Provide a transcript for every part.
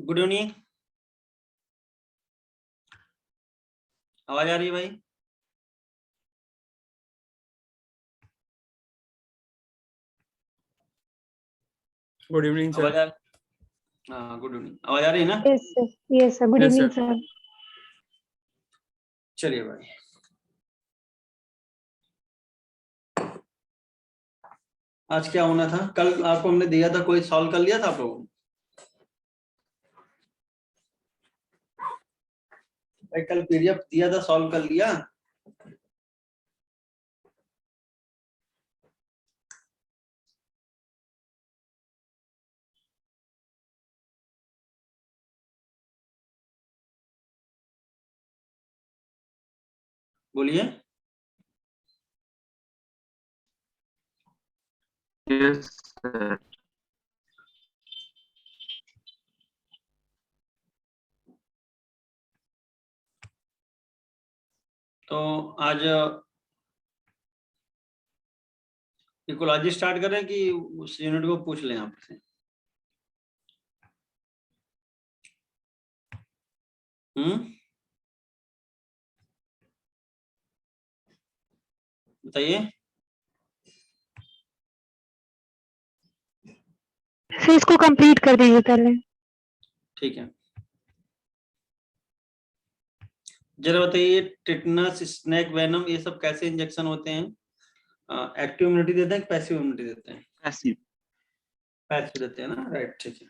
Good evening. आवाज आ रही है भाई? Good evening sir. आवाज हाँ, गुड इवनिंग। आवाज आ रही है ना? Yes sir, good evening sir. चलिए भाई, आज क्या होना था? कल आपको हमने दिया था, कोई सॉल्व कर लिया था आप लोगों ने? भाई कल पीडीएफ दिया था, सॉल्व कर लिया? बोलिए। Yes sir. तो आज इकोलॉजी स्टार्ट करें कि उस यूनिट को पूछ लें आपसे? बताइए। फिर इसको कंप्लीट कर दीजिए पहले। ठीक है, जरा बताइए, टिटनस, स्नेक वेनम, ये सब कैसे इंजेक्शन होते हैं? एक्टिव इम्यूनिटी देते हैं कि पैसिव इम्यूनिटी देते हैं? पैसिव। पैसिव देते हैं ना, राइट, ठीक है।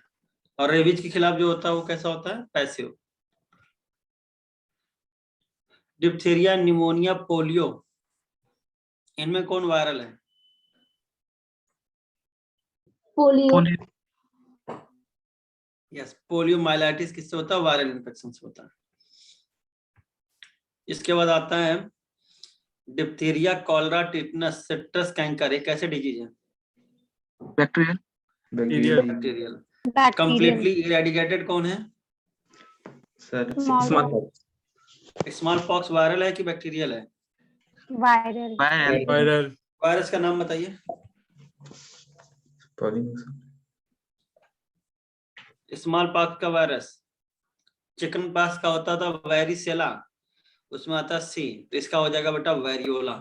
और रेबीज के खिलाफ जो होता है वो कैसा होता है? पैसिव। डिप्थीरिया, निमोनिया, पोलियो, इनमें कौन वायरल है? पोलियो। यस, पोलियो माइलाइटिस किससे होता है? वायरल इन्फेक्शन से होता है। इसके बाद आता है diphtheria, cholera, tetanus, citrus canker, ये कैसे डिजीज है? बैक्टीरियल। बैक्टीरियल। कंप्लीटली इरेडिकेटेड कौन है सर स्मॉल पॉक्स? वायरल है कि बैक्टीरियल है? वायरल। वायरल। वायरस का नाम बताइए। स्मॉल पॉक्स का वायरस, चिकन पॉक्स का होता था वेरिसेला, उसमें आता सी, तो इसका हो जाएगा बेटा वेरियोला।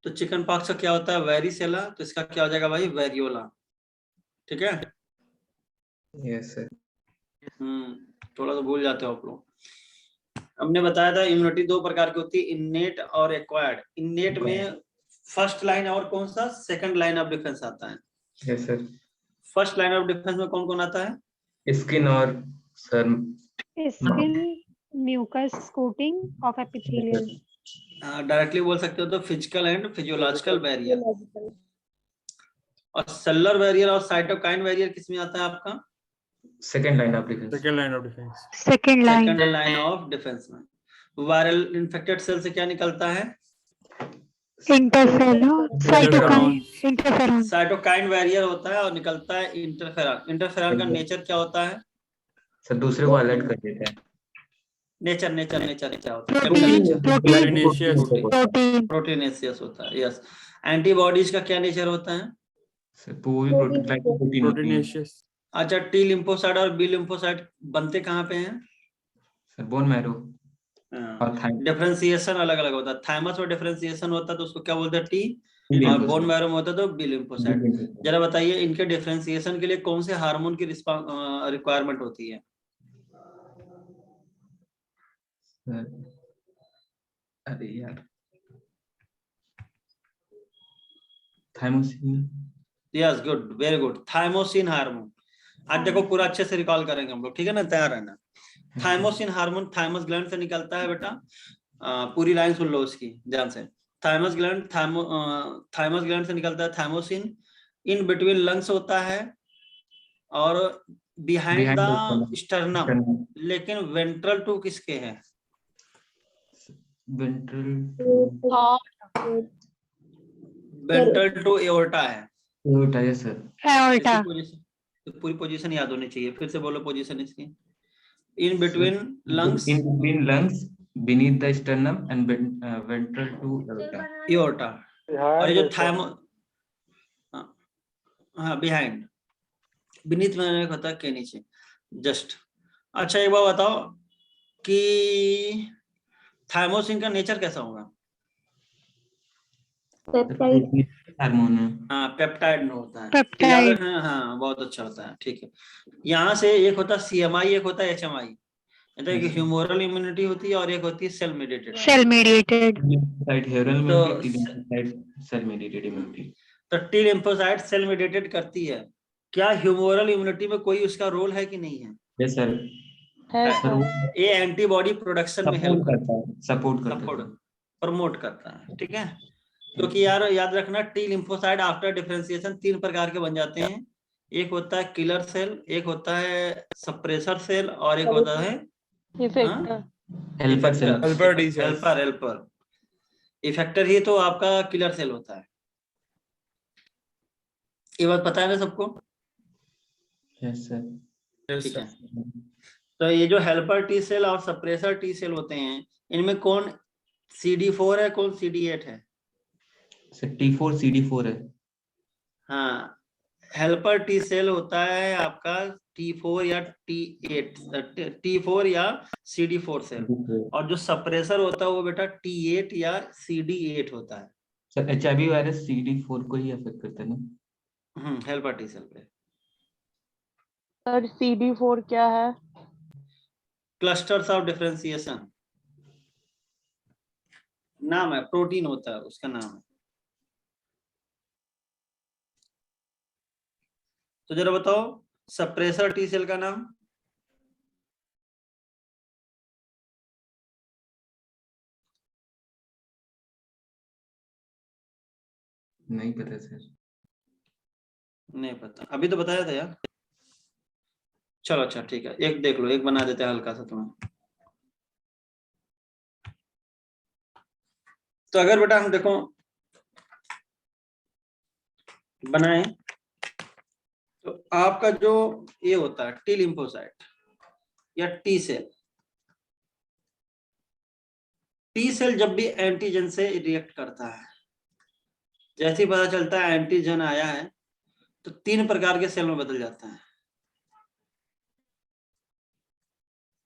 तो चिकन पॉक्स का क्या होता है? वेरिसेला, तो इसका क्या हो जाएगा भाई? वेरियोला। ठीक है? Yes sir. थोड़ा तो भूल जाते हो आप लोग। हमने बताया था इम्यूनिटी दो प्रकार की होती है, इन्नेट और एक्वायर्ड। इन्नेट में फर्स्ट लाइन और कौन सा? सेकंड लाइन ऑफ डिफेंस आता है। Yes sir. First line of defence में कौन कौन आता है? स्किन और sir skin, mucus coating of epithelial. Directly बोल सकते हो तो फिजिकल एंड फिजियोलॉजिकल बैरियर। और सेलुलर बैरियर और साइटोकाइन बैरियर किसमें आता है आपका? Second line of defence. Second line of defence. Second second line of defence में। वायरल इन्फेक्टेड सेल से क्या निकलता है? Interferon, cytokine, interferon. Cytokine barrier होता है और निकलता है इंटरफेरॉन। इंटरफेरॉन का नेचर क्या होता है? सर दूसरे को अलर्ट कर देते हैं। नेचर क्या होता है? प्रोटीनेशियस होता है। यस। एंटीबॉडीज का क्या नेचर होता है? सर पूरी प्रोटीनेशियस। अच्छा, टी लिम्फोसाइट और बी लिम्फोसाइट बनते कहाँ पे हैं? Sir bone marrow. डिफरेंशिएशन अलग अलग होता है। थाइमस में डिफरेंशिएशन होता है तो उसको क्या बोलते हैं? टी। और बोन मैरो में होता है तो बी लिम्फोसाइट। जरा बताइए, इनके डिफरेंशिएशन के लिए कौन से हार्मोन की रिक्वायरमेंट होती है? अरे यार, thymosin. Yes, good, very good, thymosin hormone. आज देखो पूरा अच्छे से रिकॉल करेंगे हम लोग, ठीक है ना? तैयार रहना। थाइमोसिन हार्मोन थाइमस ग्लैंड से निकलता है बेटा। पूरी लाइन सुन लो उसकी ध्यान से। थाइमस ग्लैंड से निकलता है थाइमोसिन। इन बिटवीन लंग्स होता है और बिहाइंड द स्टर्नम। लेकिन वेंट्रल टू किसके है? वेंट्रल टू एओर्टा है। Aorta sir. पूरी पोजीशन याद होनी चाहिए, फिर से बोलो पोजीशन इसकी। In between lungs, in between lungs, beneath the sternum and ventral to aorta. और ये जो थाइमो, हाँ बिहाइंड, बीनीथ में एक होता है के नीचे, जस्ट। अच्छा एक बार बताओ कि थाइमोसिन का नेचर कैसा होगा? हार्मोन है। हाँ पेप्टाइड में होता है। Peptide. हाँ बहुत अच्छा होता है, ठीक है। यहाँ से एक होता है CMI, एक होता है HMI। मतलब एक ह्यूमोरल इम्यूनिटी होती है और एक होती है सेल मेडिएटेड। Cell mediated. ह्यूरल तो सेल मेडिएटेड इम्यूनिटी। तो टी लिम्फोसाइट सेल मेडिएटेड करती है, क्या ह्यूमोरल इम्यूनिटी में कोई उसका रोल है कि नहीं है? Yes sir. है है। सर वो ये एंटीबॉडी प्रोडक्शन में हेल्प सपोर्ट करता है, सपोर्ट करता सपोर्ट है। प्रमोट करता है, ठीक है। क्योंकि यार याद रखना टी लिम्फोसाइट आफ्टर डिफरेंशिएशन 3 प्रकार के बन जाते हैं। एक होता है किलर सेल, एक होता है सप्रेसर सेल और एक होता है helper cell. Helper T cells. Helper. Effector ही तो आपका किलर सेल होता है। ये बात पता है ना सबको? Yes sir. Yes, ठीक sir. है। तो ये जो हेल्पर टी सेल और सप्रेसर टी सेल होते हैं, इनमें कौन CD4 है, कौन CD8 है? सर T4 CD4 है। हाँ, हेल्पर टी सेल होता है आपका T4 या T4 या CD4 सेल, और जो सप्रेसर होता है वो बेटा T8 या CD8 होता है। सर HIV वायरस CD4 को ही अफेक्ट करता है ना? हेल्पर टी सेल पे। सर CD4 क्या है? क्लस्टर्स ऑफ डिफरेंशिएशन नाम है, प्रोटीन होता है उसका नाम है। तो जरा बताओ सप्रेसर टी सेल का नाम? नहीं पता सर। नहीं पता, अभी तो बताया था यार। चलो अच्छा ठीक है, एक देख लो, एक बना देते हैं हल्का सा तुम्हें। तो अगर बेटा हम देखो बनाए, तो आपका जो ये होता है टी लिम्फोसाइट या टी सेल, टी सेल जब भी एंटीजन से रिएक्ट करता है, जैसे ही पता चलता है एंटीजन आया है, तो 3 प्रकार के सेल में बदल जाता है।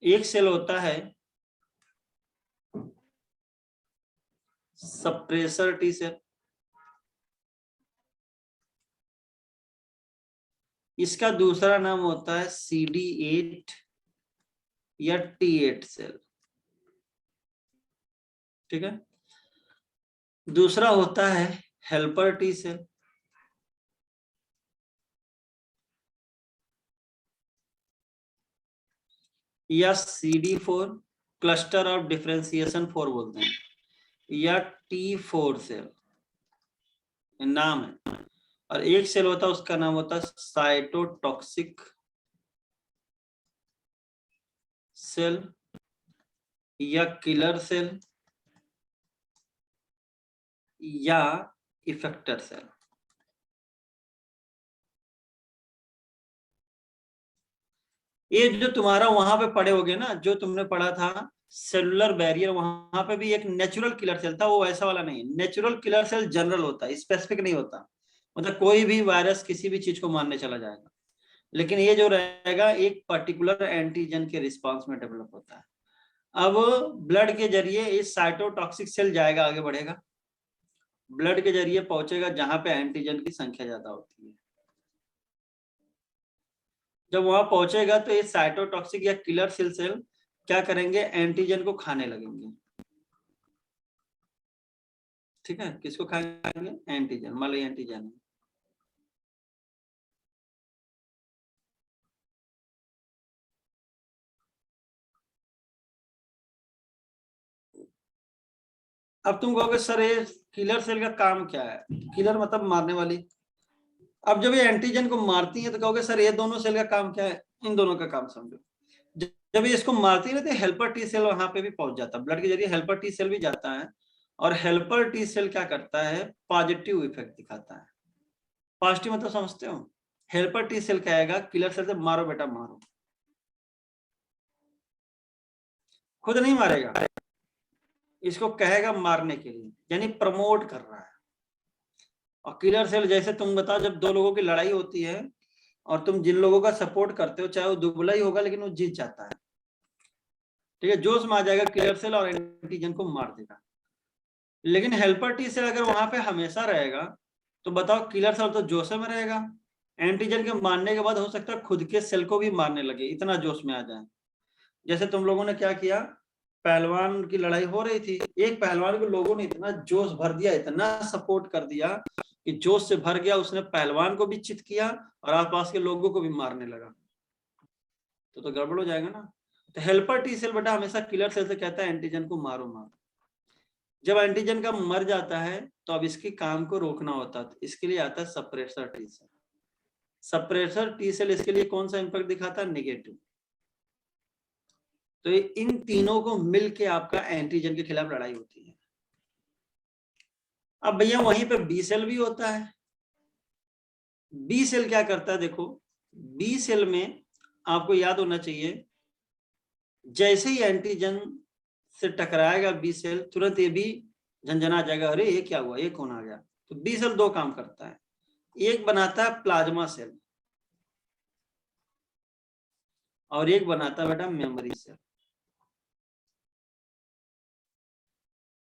एक सेल होता है सप्रेसर टी सेल, इसका दूसरा नाम होता है CD8 या T8 सेल, ठीक है। दूसरा होता है हेल्पर टी सेल, या CD4 क्लस्टर ऑफ डिफरेंशिएशन 4 बोलते हैं, या T4 सेल नाम है। और एक सेल होता है उसका नाम होता है साइटोटॉक्सिक सेल या किलर सेल या इफेक्टर सेल। ये जो तुम्हारा वहां पे पढ़े होगे ना, जो तुमने पढ़ा था सेलुलर बैरियर, वहां पे भी एक नेचुरल किलर सेल था, वो ऐसा वाला नहीं। नेचुरल किलर सेल जनरल होता है, स्पेसिफिक नहीं होता। मतलब कोई भी वायरस किसी भी चीज को मारने चला जाएगा, लेकिन ये जो रहेगा एक पर्टिकुलर एंटीजन के रिस्पांस में डेवलप होता है। अब ब्लड के जरिए इस साइटोटॉक्सिक सेल जाएगा, आगे बढ़ेगा, ब्लड के जरिए पहुंचेगा जहां पे एंटीजन की संख्या ज्यादा होती है। जब वहां पहुंचेगा तो ये साइटोटॉक्सिक या किलर सेल क्या करेंगे, एंटीजन को खाने लगेंगे, ठीक है। किसको खाएंगे? एंटीजन, मान लो एंटीजन है। अब तुम कहोगे सर ये किलर सेल का काम क्या है? किलर मतलब मारने वाली। अब जब ये एंटीजन को मारती है तो कहोगे सर ये दोनों सेल का काम क्या है? इन दोनों का काम समझो। जब ये इसको मारती है तो हेल्पर टी सेल वहां पे भी पहुंच जाता है, ब्लड के जरिए हेल्पर टी सेल भी जाता है, और हेल्पर टी सेल क्या करता है, पॉजिटिव इफेक्ट दिखाता है। पॉजिटिव मतलब समझते हो? हेल्पर टी सेल कहेगा किलर सेल से मारो बेटा मारो, खुद नहीं मारेगा, इसको कहेगा मारने के लिए, यानी प्रमोट कर रहा है। और किलर सेल जैसे तुम बताओ, जब दो लोगों की लड़ाई होती है और तुम जिन लोगों का सपोर्ट करते हो चाहे वो दुबला ही होगा लेकिन वो जीत जाता है, ठीक है, जोश में आ जाएगा, किलर सेल और एंटीजन को मार देगा। लेकिन हेल्पर टी सेल अगर वहां पे हमेशा रहेगा तो बताओ किलर सेल तो जोश में रहेगा, एंटीजन के मारने के बाद हो सकता है खुद के सेल को भी मारने लगे, इतना जोश में आ जाए। जैसे तुम लोगों ने क्या किया, पहलवान की लड़ाई हो रही थी, एक पहलवान को लोगों ने इतना जोश भर दिया, इतना सपोर्ट कर दिया कि जोश से भर गया, उसने पहलवान को भी चित किया और आसपास के लोगों को भी मारने लगा, तो गड़बड़ हो जाएगा ना। तो हेल्पर टी सेल बेटा हमेशा किलर सेल से कहता है एंटीजन को मारो मारो। जब एंटीजन का मर जाता है तो अब इसके काम को रोकना होता है, इसके लिए आता है suppressor T cell. Suppressor T cell इसके लिए कौन सा इंपैक्ट दिखाता है, नेगेटिव। तो इन तीनों को मिलके आपका एंटीजन के खिलाफ लड़ाई होती है। अब भैया वहीं पे बी सेल भी होता है। बी सेल क्या करता है, देखो बी सेल में आपको याद होना चाहिए, जैसे ही एंटीजन से टकराएगा बी सेल, तुरंत ये भी झंझना जाएगा, अरे ये क्या हुआ, ये कौन आ गया। तो बी सेल दो काम करता है, एक बनाता है प्लाज्मा सेल और एक बनाता है बेटा मेमोरी सेल।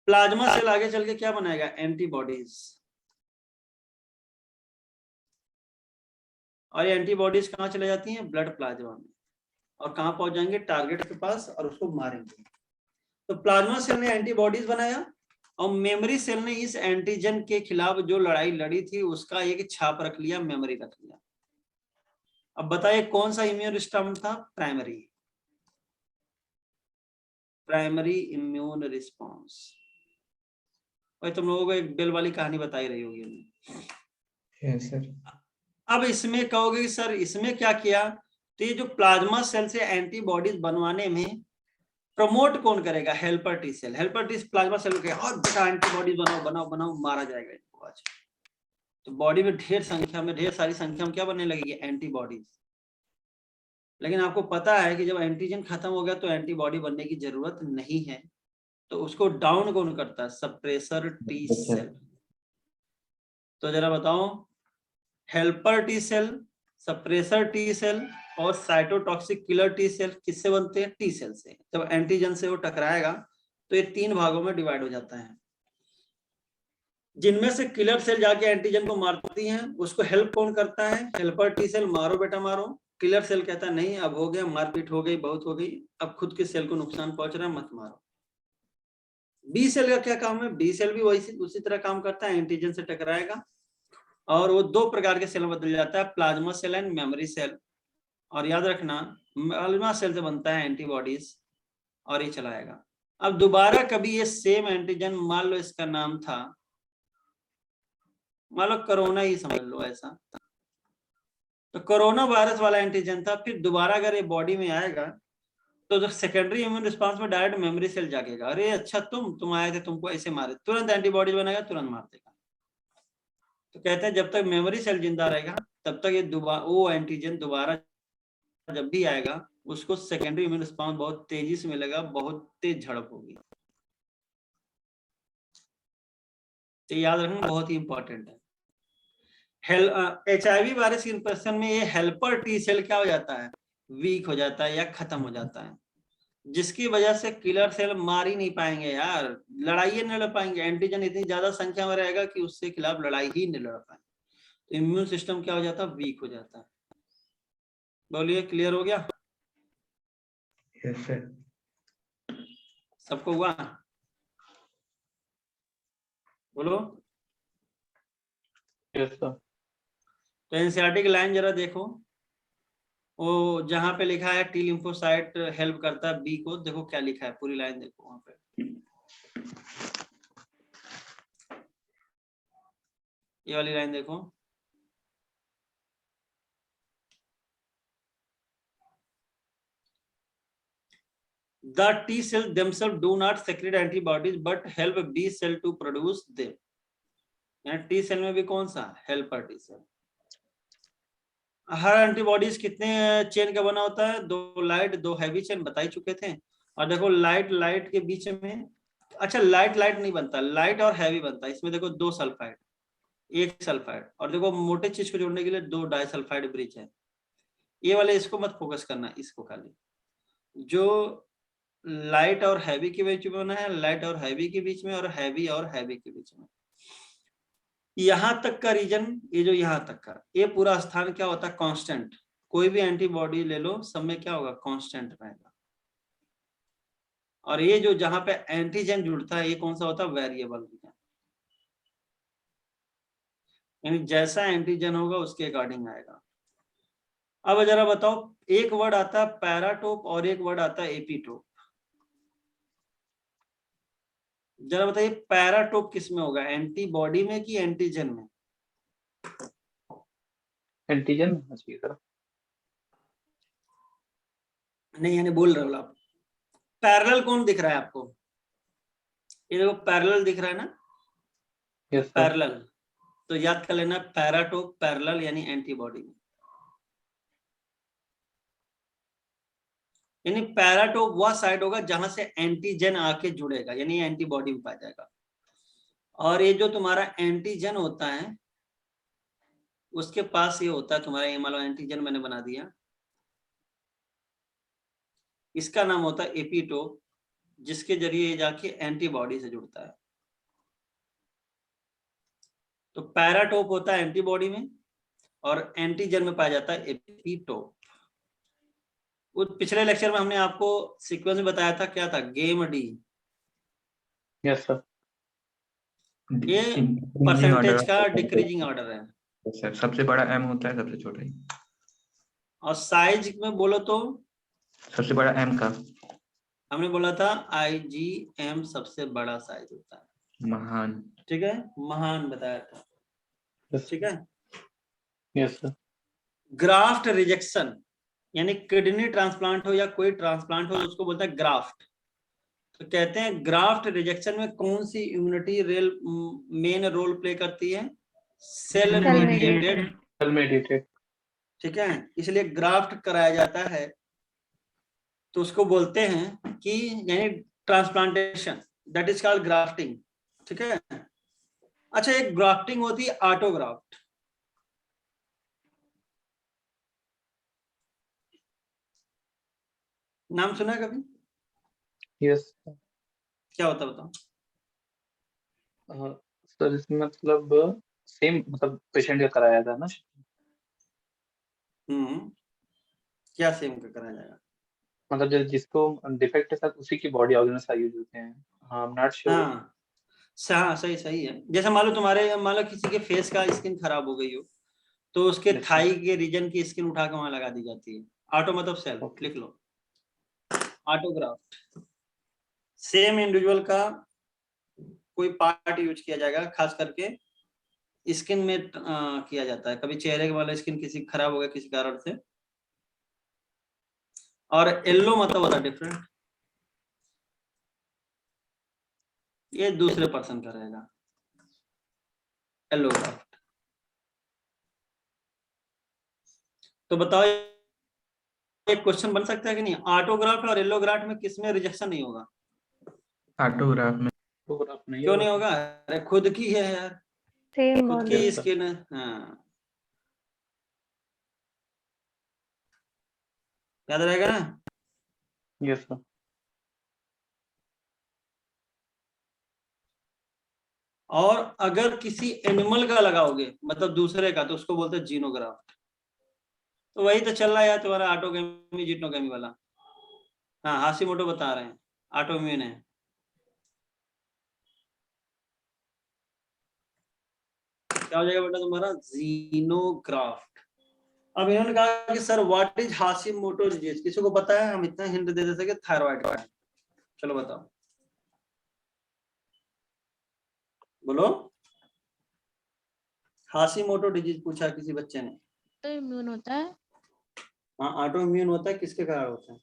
प्लाज्मा सेल आगे चल के क्या बनाएगा, एंटीबॉडीज, और ये एंटीबॉडीज कहां चले जाती हैं, ब्लड प्लाज्मा में, और कहां पहुंच जाएंगे, टारगेट के पास, और उसको मारेंगे। तो प्लाज्मा सेल ने एंटीबॉडीज बनाया और मेमोरी सेल ने इस एंटीजन के खिलाफ जो लड़ाई लड़ी थी उसका एक छाप रख लिया, मेमोरी रख लिया। अब बताइए कौन सा इम्यून रिस्पॉन्स था, प्राइमरी इम्यून रिस्पॉन्स। भाई तुम लोगों को एक बेल वाली कहानी बताई रही होगी। Yes sir. अब इसमें कहोगे कि सर इसमें क्या किया, तो ये जो प्लाज्मा सेल से एंटीबॉडीज बनवाने में प्रमोट कौन करेगा, helper T cell. Helper T plasma cell के और बेटा एंटीबॉडीज बनाओ बनाओ बनाओ, मारा जाएगा इनको आज। तो बॉडी में ढेर सारी संख्या में क्या बनने लगेगी, एंटीबॉडीज। लेकिन आपको पता है कि जब एंटीजन खत्म हो गया तो एंटीबॉडी बनने की जरूरत नहीं है, तो उसको डाउन कौन करता है, सप्रेसर टी सेल। तो जरा बताओ, helper T cell, suppressor T cell और साइटोटॉक्सिक किलर टी सेल किससे बनते हैं, टी सेल से। जब एंटीजन से वो टकराएगा तो ये तीन भागों में डिवाइड हो जाता है, जिनमें से किलर सेल जाके एंटीजन को मारती हैं, उसको हेल्प कौन करता है, हेल्पर टी सेल, मारो बेटा मारो। किलर सेल कहता है नहीं अब हो गया, मारपीट हो गई, बहुत हो गई, अब खुद के सेल को नुकसान पहुंच रहा है, मत मारो। बी सेल का क्या काम है, बी सेल भी वही उसी तरह काम करता है, एंटीजन से टकराएगा और वो दो प्रकार के सेल में बदल जाता है, plasma cell and memory cell. और याद रखना प्लाज्मा सेल से बनता है एंटीबॉडीज और ये चलाएगा। अब दोबारा कभी ये सेम एंटीजन, मान लो इसका नाम था, मान लो कोरोना ही समझ लो ऐसा, तो कोरोना वायरस वाला एंटीजन था, फिर दोबारा अगर ये बॉडी में आएगा तो जो सेकेंडरी इम्यून रिस्पांस में डायरेक्ट मेमोरी सेल जागेगा, अरे अच्छा तुम आए थे, तुमको ऐसे मारे, तुरंत एंटीबॉडीज बनाएगा, तुरंत मार देगा। तो कहते हैं जब तक मेमोरी सेल जिंदा रहेगा तब तक ये वो एंटीजन दोबारा जब भी आएगा उसको सेकेंडरी इम्यून रिस्पांस बहुत तेजी से मिलेगा, बहुत तेज झड़प होगी। तो याद रखना बहुत ही इंपॉर्टेंट है। HIV वायरस के इन्फेक्शन में ये हेल्पर टी सेल क्या हो जाता है, वीक हो जाता है या खत्म हो जाता है, जिसकी वजह से किलर सेल मार ही नहीं पाएंगे यार, लड़ाई ही नहीं लड़ पाएंगे, एंटीजन इतनी ज्यादा संख्या में रहेगा कि उसके खिलाफ लड़ाई ही नहीं लड़ पाएंगे। तो इम्यून सिस्टम क्या हो जाता है, वीक हो जाता है। बोलिए क्लियर हो गया, यस सर। सबको हुआ, बोलो। Yes sir. तो एनसीईआरटी की लाइन जरा देखो, वो जहां पे लिखा है टी लिम्फोसाइट हेल्प करता है बी को, देखो क्या लिखा है, पूरी लाइन देखो वहां पे, ये वाली लाइन देखो, the T cells themselves do not secrete antibodies but help B cell to produce them। यानी टी सेल में भी कौन सा, हेल्पर टी सेल। हर एंटीबॉडीज कितने चेन का बना होता है, दो लाइट दो हैवी चेन, बता ही चुके थे। और देखो लाइट के बीच में, अच्छा लाइट नहीं बनता, लाइट और हैवी बनता है। इसमें देखो दो सल्फाइड, एक सल्फाइड, और देखो मोटे चीज को जोड़ने के लिए दो डाइसल्फाइड ब्रिज है। ये वाले इसको मत फोकस करना, इसको खाली, जो लाइट और हैवी के बीच में बना है, लाइट और हैवी के बीच में, और हैवी और हैवी के बीच में, यहां तक का रीजन, ये जो यहां तक का, ये पूरा स्थान क्या होता है, कांस्टेंट। कोई भी एंटीबॉडी ले लो, सब में क्या होगा, कांस्टेंट रहेगा। और ये जो जहां पे एंटीजन जुड़ता है, ये कौन सा होता है, वेरिएबल रीजन। यानी जैसा एंटीजन होगा उसके अकॉर्डिंग आएगा। अब जरा बताओ, एक वर्ड आता है पैराटोप और एक वर्ड आता है एपीटोप। जरा बताइए पैराटोप किस में होगा, एंटीबॉडी में कि एंटीजन में? एंटीजन होना चाहिए सर। नहीं, यानी बोल रहे हो आप। पैरेलल कौन दिख रहा है आपको? ये देखो पैरेलल दिख रहा है ना, यस सर। पैरेलल, तो याद कर लेना पैराटोप पैरेलल यानी एंटीबॉडी में। यानी पैराटोप वह साइड होगा जहां से एंटीजन आके जुड़ेगा, यानी एंटीबॉडी में पाया जाएगा। और ये जो तुम्हारा एंटीजन होता है उसके पास ये होता है तुम्हारा, ये मान लो एंटीजन मैंने बना दिया, इसका नाम होता है एपीटोप, जिसके जरिए ये जाके एंटीबॉडी से जुड़ता है। तो पैराटोप होता है एंटीबॉडी में और एंटीजन में पाया जाता है एपीटोप। पिछले लेक्चर में हमने आपको सीक्वेंस में बताया था, क्या था, गेम डी। Yes sir. ये परसेंटेज का डिक्रीजिंग ऑर्डर है सर, सबसे बड़ा एम होता है, सबसे छोटा ही। और साइज में बोलो तो सबसे बड़ा एम का हमने बोला था IgM सबसे बड़ा साइज होता है, महान। ठीक है, महान बताया था, ठीक है। Yes sir. ग्राफ्ट रिजेक्शन, यानी किडनी ट्रांसप्लांट हो या कोई ट्रांसप्लांट हो, उसको बोलते हैं ग्राफ्ट। तो कहते हैं ग्राफ्ट रिजेक्शन में कौन सी इम्यूनिटी मेन रोल प्ले करती है, सेल मेडिएटेड, सेल मेडिएटेड, ठीक है। इसलिए ग्राफ्ट कराया जाता है, तो उसको बोलते हैं कि यानी transplantation, that is called grafting, ठीक है। अच्छा, एक ग्राफ्टिंग होती है ऑटोग्राफ्ट, नाम सुना है कभी? यस क्या होता है बताओ? सर। इसमें मतलब सेम, मतलब पेशेंट का कराया था ना। क्या सेम का कराया जाएगा? मतलब जिसको डिफेक्ट है सर, उसी की बॉडी ऑर्गेन्स यूज होते हैं। हाँ, नॉट श्योर। हाँ सही सही है। जैसे मान लो तुम्हारे, मान लो किसी के फेस का स्किन खराब हो गई हो, तो उसके थाई के रीजन की स्किन उठा के वहां लगा दी जाती है। ऑटो मतलब सेल, लिख लो, ऑटोग्राफ्ट। सेम इंडिविजुअल का कोई पार्ट यूज किया जाएगा, खास करके स्किन में किया जाता है। कभी चेहरे वाला स्किन किसी खराब हो गया किसी कारण से। और येलो मतलब होता है डिफरेंट, ये दूसरे पर्सन का रहेगा येलो ग्राफ्ट। तो बताओ, एक क्वेश्चन बन सकता है कि नहीं, ऑटोग्राफ्ट और येलो ग्राफ्ट में किसमें रिजेक्शन नहीं होगा? ऑटोग्राफ में। क्यों नहीं होगा? अरे खुद की है यार, सेम खुद की स्किन है। हाँ, याद रहेगा ना? Yes sir. और अगर किसी एनिमल का लगाओगे, मतलब दूसरे का, तो उसको बोलते हैं जीनोग्राफ्ट। तो वही तो चल रहा है यार तुम्हारा ऑटोगेमी जिटोगेमी वाला। हाँ, हाशिमोटो बता रहे हैं ऑटोइम्यून है। क्या हो जाएगा बेटा तुम्हारा? जीनोग्राफ्ट। अब इन्होंने कहा कि sir what is Hashimoto disease, किसी को पता है? हम इतना हिंट दे देते कि थायराइड का है। चलो बताओ, बोलो। हाशिमोटो डिजीज पूछा किसी बच्चे ने। तो इम्यून होता है, हाँ, ऑटो इम्यून होता है, किसके कारण होता है?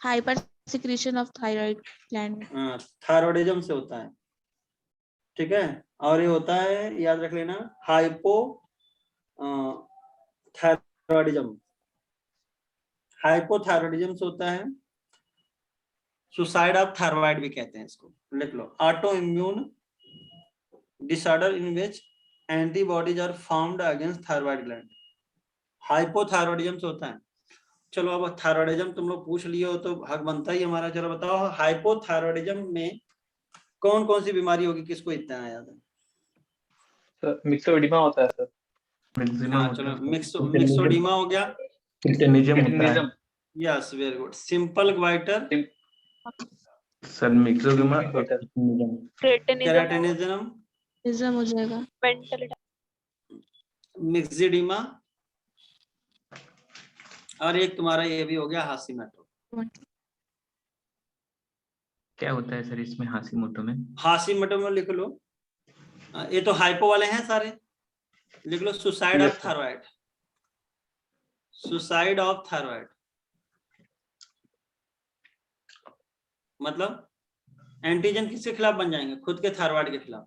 Hyper secretion of thyroid gland. हाँ, थायरॉइडिज्म से होता है, ठीक है। और ये होता है, याद रख लेना, हाइपो थायरॉइडिज्म, हाइपोथायरॉइडिज्म से होता है। सुसाइड ऑफ थायराइड भी कहते हैं इसको, लिख लो। Auto immune disorder in which antibodies are formed against thyroid gland. Hypothyroidism से होता है। चलो अब थायरॉयडिज्म तुम लोग पूछ लिए हो तो हक बनता ही हमारा। चलो बताओ हाइपोथायरॉयडिज्म में कौन कौन सी बीमारी होगी, किसको इतना याद है? सर मिक्सोइडिमा होता है सर। मैक्सिमम हाँ होता चलो, है। मिक्सोडीमा हो गया। क्रिटेनिज्म होता है cretinism yes very good. Simple goitre, sir. Myxoedema और बेटर केराटिनिज्म, Ism हो जाएगा। मिक्सिडीमा, और एक तुम्हारा ये भी हो गया हाशिमोटो। क्या होता है सर इसमें हाशिमोटो में? हाशिमोटो में लिख लो, ये तो हाइपो वाले हैं सारे, लिख लो suicide Yes, of sir. Thyroid. Suicide of thyroid मतलब एंटीजन किसके खिलाफ बन जाएंगे? खुद के थायराइड के खिलाफ।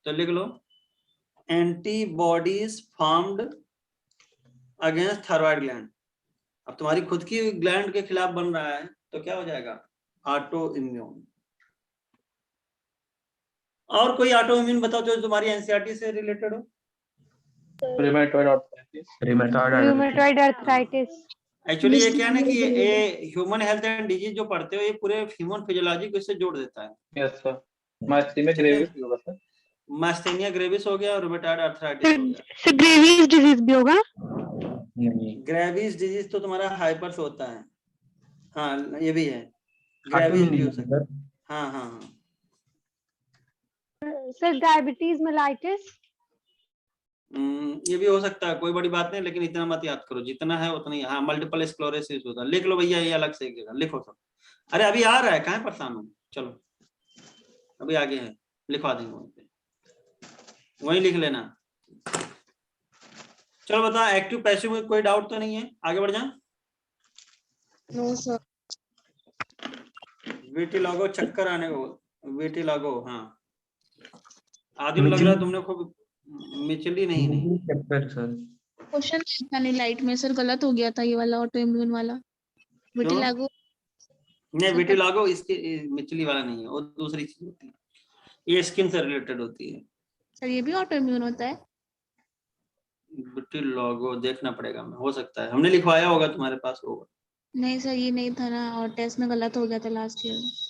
तो लिख लो antibodies formed against thyroid gland. अब तुम्हारी खुद की ग्लैंड के खिलाफ बन रहा है तो क्या हो जाएगा? Auto immune. और कोई ऑटो इम्यून बताओ जो तुम्हारी एनसीईआरटी से रिलेटेड हो। Rheumatoid arthritis. Rheumatoid arthritis. Actually ये क्या है ना कि ये ह्यूमन हेल्थ एंड डिजीज जो पढ़ते हो ये पूरे ह्यूमन फिजियोलॉजी को इससे जोड़ देता है। Yes sir. माइस्थीनिया ग्रेविस भी होगा सर। मास्थेनिया ग्रेविस हो गया और रूमेटॉइड आर्थराइटिस हो गया। सर ग्रेवीज डिजीज भी होगा? नहीं, ग्रेविस डिजीज तो तुम्हारा हाइपर से होता है। हाँ ये भी है, ग्रेविस ऑटोइम्यून भी हो डिजीज सकता है। सर। हाँ हाँ हाँ। Sir diabetes mellitus. ये भी हो सकता है, कोई बड़ी बात नहीं, लेकिन इतना मत याद करो, जितना है उतना ही। हाँ मल्टीपल स्क्लेरोसिस होता है, लिख लो भैया, ये अलग से एक जगह लिखो सब। अरे अभी आ रहा है, कहाँ परेशान हो, चलो अभी आगे है, लिखवा देंगे वहीं पे, वहीं लिख लेना। चलो बता, एक्टिव पैसिव में कोई डाउट तो नहीं है, आगे बढ़ जा। No sir. विटिलागो चक्कर आने को, विटिलागो। हाँ आदिम लग रहा है तुमने खूब मिचली नहीं। चक्कर सर। क्वेश्चन था नहीं लाइट में सर, गलत हो गया था ये वाला ऑटो इम्यून वाला। विटिलागो नहीं विटिलागो इसके मिचली वाला नहीं है, वो दूसरी चीज होती है, ये स्किन से रिलेटेड होती है। सर ये भी ऑटो इम्यून होता है? विटिलागो देखना पड़ेगा, हो सकता है हमने लिखवाया होगा, तुम्हारे पास होगा। नहीं सर ये नहीं था ना, और टेस्ट में गलत हो गया था लास्ट ईयर।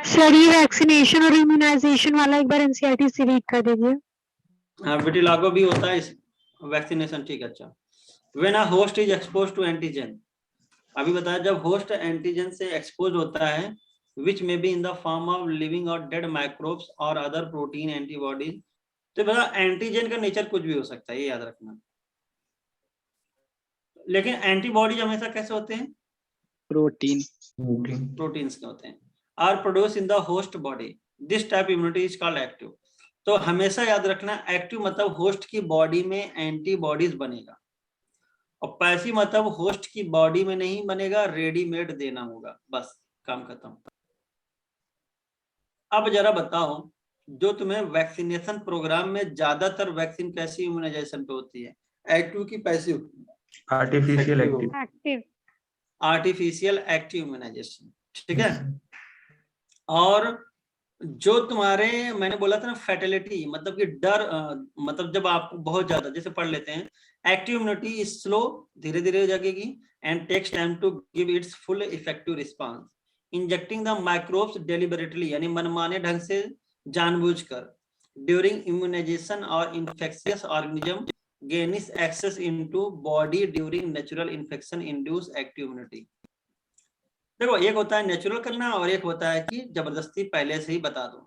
सर ये वैक्सीनेशन और इम्यूनाइजेशन वाला एक बार एनसीईआरटी से रीड कर दीजिए। हाँ विटिलागो भी होता है, वैक्सीनेशन, ठीक है। अच्छा, when a host is expose to antigen, अभी बताया जब होस्ट एंटीजन से एक्सपोज होता है, which may be in the form of living or dead microbes or other protein antibodies. तो बता एंटीजन का नेचर कुछ भी हो सकता है, ये याद रखना। लेकिन एंटीबॉडीज हमेशा कैसे होते हैं? प्रोटीन्स के होते हैं, are produce in the host body. This type immunity is called active. तो हमेशा याद रखना, एक्टिव मतलब होस्ट की बॉडी में एंटीबॉडीज बनेगा, और पैसिव मतलब होस्ट की बॉडी में नहीं बनेगा, रेडीमेड देना होगा, बस काम खत्म। अब जरा बताओ, जो तुम्हें वैक्सीनेशन प्रोग्राम में ज्यादातर वैक्सीन कैसी इम्यूनाइजेशन पे होती है, एक्टिव की passive? Artificial active. Active. Artificial active immunisation, ठीक है। और जो तुम्हारे मैंने बोला था ना फैटेलिटी, मतलब कि डर, मतलब जब आप बहुत ज्यादा, जैसे पढ़ लेते हैं, एक्टिव इम्यूनिटी इज स्लो, धीरे धीरे जगेगी, and takes time to give its full effective response. Injecting the microbes deliberately, यानी मनमाने ढंग से, जानबूझकर, during immunization or infectious organism gains access into body during natural infection induce active immunity. देखो एक होता है नेचुरल करना, और एक होता है कि जबरदस्ती पहले से ही बता दो।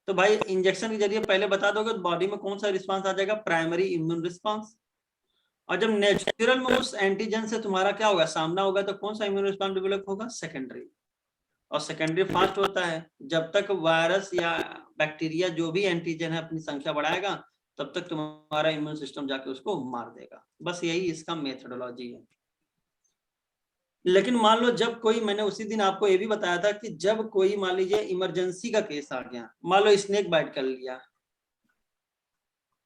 तो भाई इंजेक्शन के जरिए पहले बता दोगे तो बॉडी में कौन सा रिस्पांस आ जाएगा? Primary immune response. और जब नेचुरल में उस एंटीजन से तुम्हारा क्या होगा, सामना होगा, तो कौन सा इम्यून रिस्पांस डेवलप होगा? सेकेंडरी। और सेकेंडरी फास्ट होता है, जब तक वायरस या बैक्टीरिया जो भी एंटीजन है अपनी संख्या बढ़ाएगा, तब तक तुम्हारा इम्यून सिस्टम जाके उसको मार देगा। बस यही इसका मेथोडोलॉजी है। लेकिन मान लो जब कोई, मैंने उसी दिन आपको ये भी बताया था कि जब कोई मान लीजिए इमरजेंसी का केस आ गया, मान लो स्नेक बाइट कर लिया,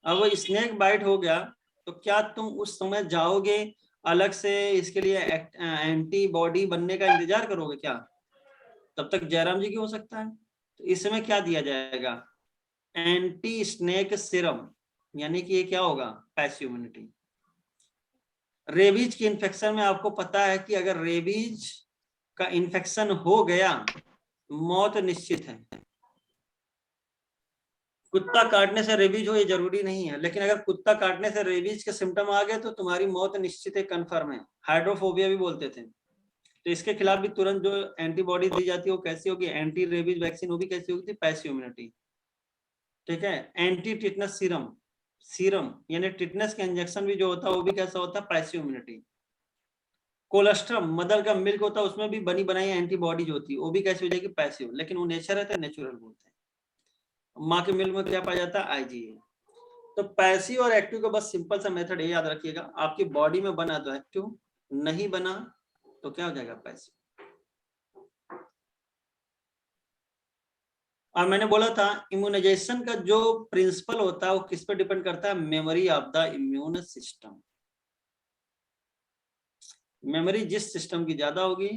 अब वो स्नेक बाइट हो गया, तो क्या तुम उस समय जाओगे अलग से इसके लिए एंटीबॉडी बनने का इंतजार करोगे क्या? तब तक जयराम जी की हो सकता है, तो इसमें क्या दिया जाएगा, एंटी स्नेक सीरम, यानी कि ये क्या होगा, पैसिव इम्यूनिटी। रेबीज की इन्फेक्शन में आपको पता है कि अगर रेबीज का इन्फेक्शन हो गया मौत निश्चित है। कुत्ता काटने से रेबीज हो ये जरूरी नहीं है, लेकिन अगर कुत्ता काटने से रेबीज के सिम्टम आ गए तो तुम्हारी मौत निश्चित है, कंफर्म है। हाइड्रोफोबिया भी बोलते थे। तो इसके खिलाफ भी तुरंत जो एंटीबॉडी दी जाती है वो कैसी होगी, एंटी रेबीज वैक्सीन, वो भी कैसी होगी, पैसिव इम्यूनिटी। ठीक है। एंटी टिटनस सीरम, सीरम यानी टिटनस का इंजेक्शन भी जो होता है वो भी कैसा होता है, पैसिव इम्यूनिटी। कोलेस्ट्रम, मदर का मिल्क होता है, उसमें भी बनी बनाई एंटीबॉडी जो होती है वो भी कैसी हो जाएगी, पैसिव, लेकिन वो नेचर है तो नेचुरल बोलते हैं। माँ के मिल्क में क्या पाया जाता है, आईजीए। तो पैसिव और एक्टिव का बस सिंपल सा मेथड ये याद रखिएगा, आपकी बॉडी में बना तो एक्टिव, नहीं बना तो क्या हो जाएगा, पैसिव। और मैंने बोला था इम्यूनाइजेशन का जो प्रिंसिपल होता है वो किस पे डिपेंड करता है, memory of the immune system. Memory जिस सिस्टम की ज्यादा होगी,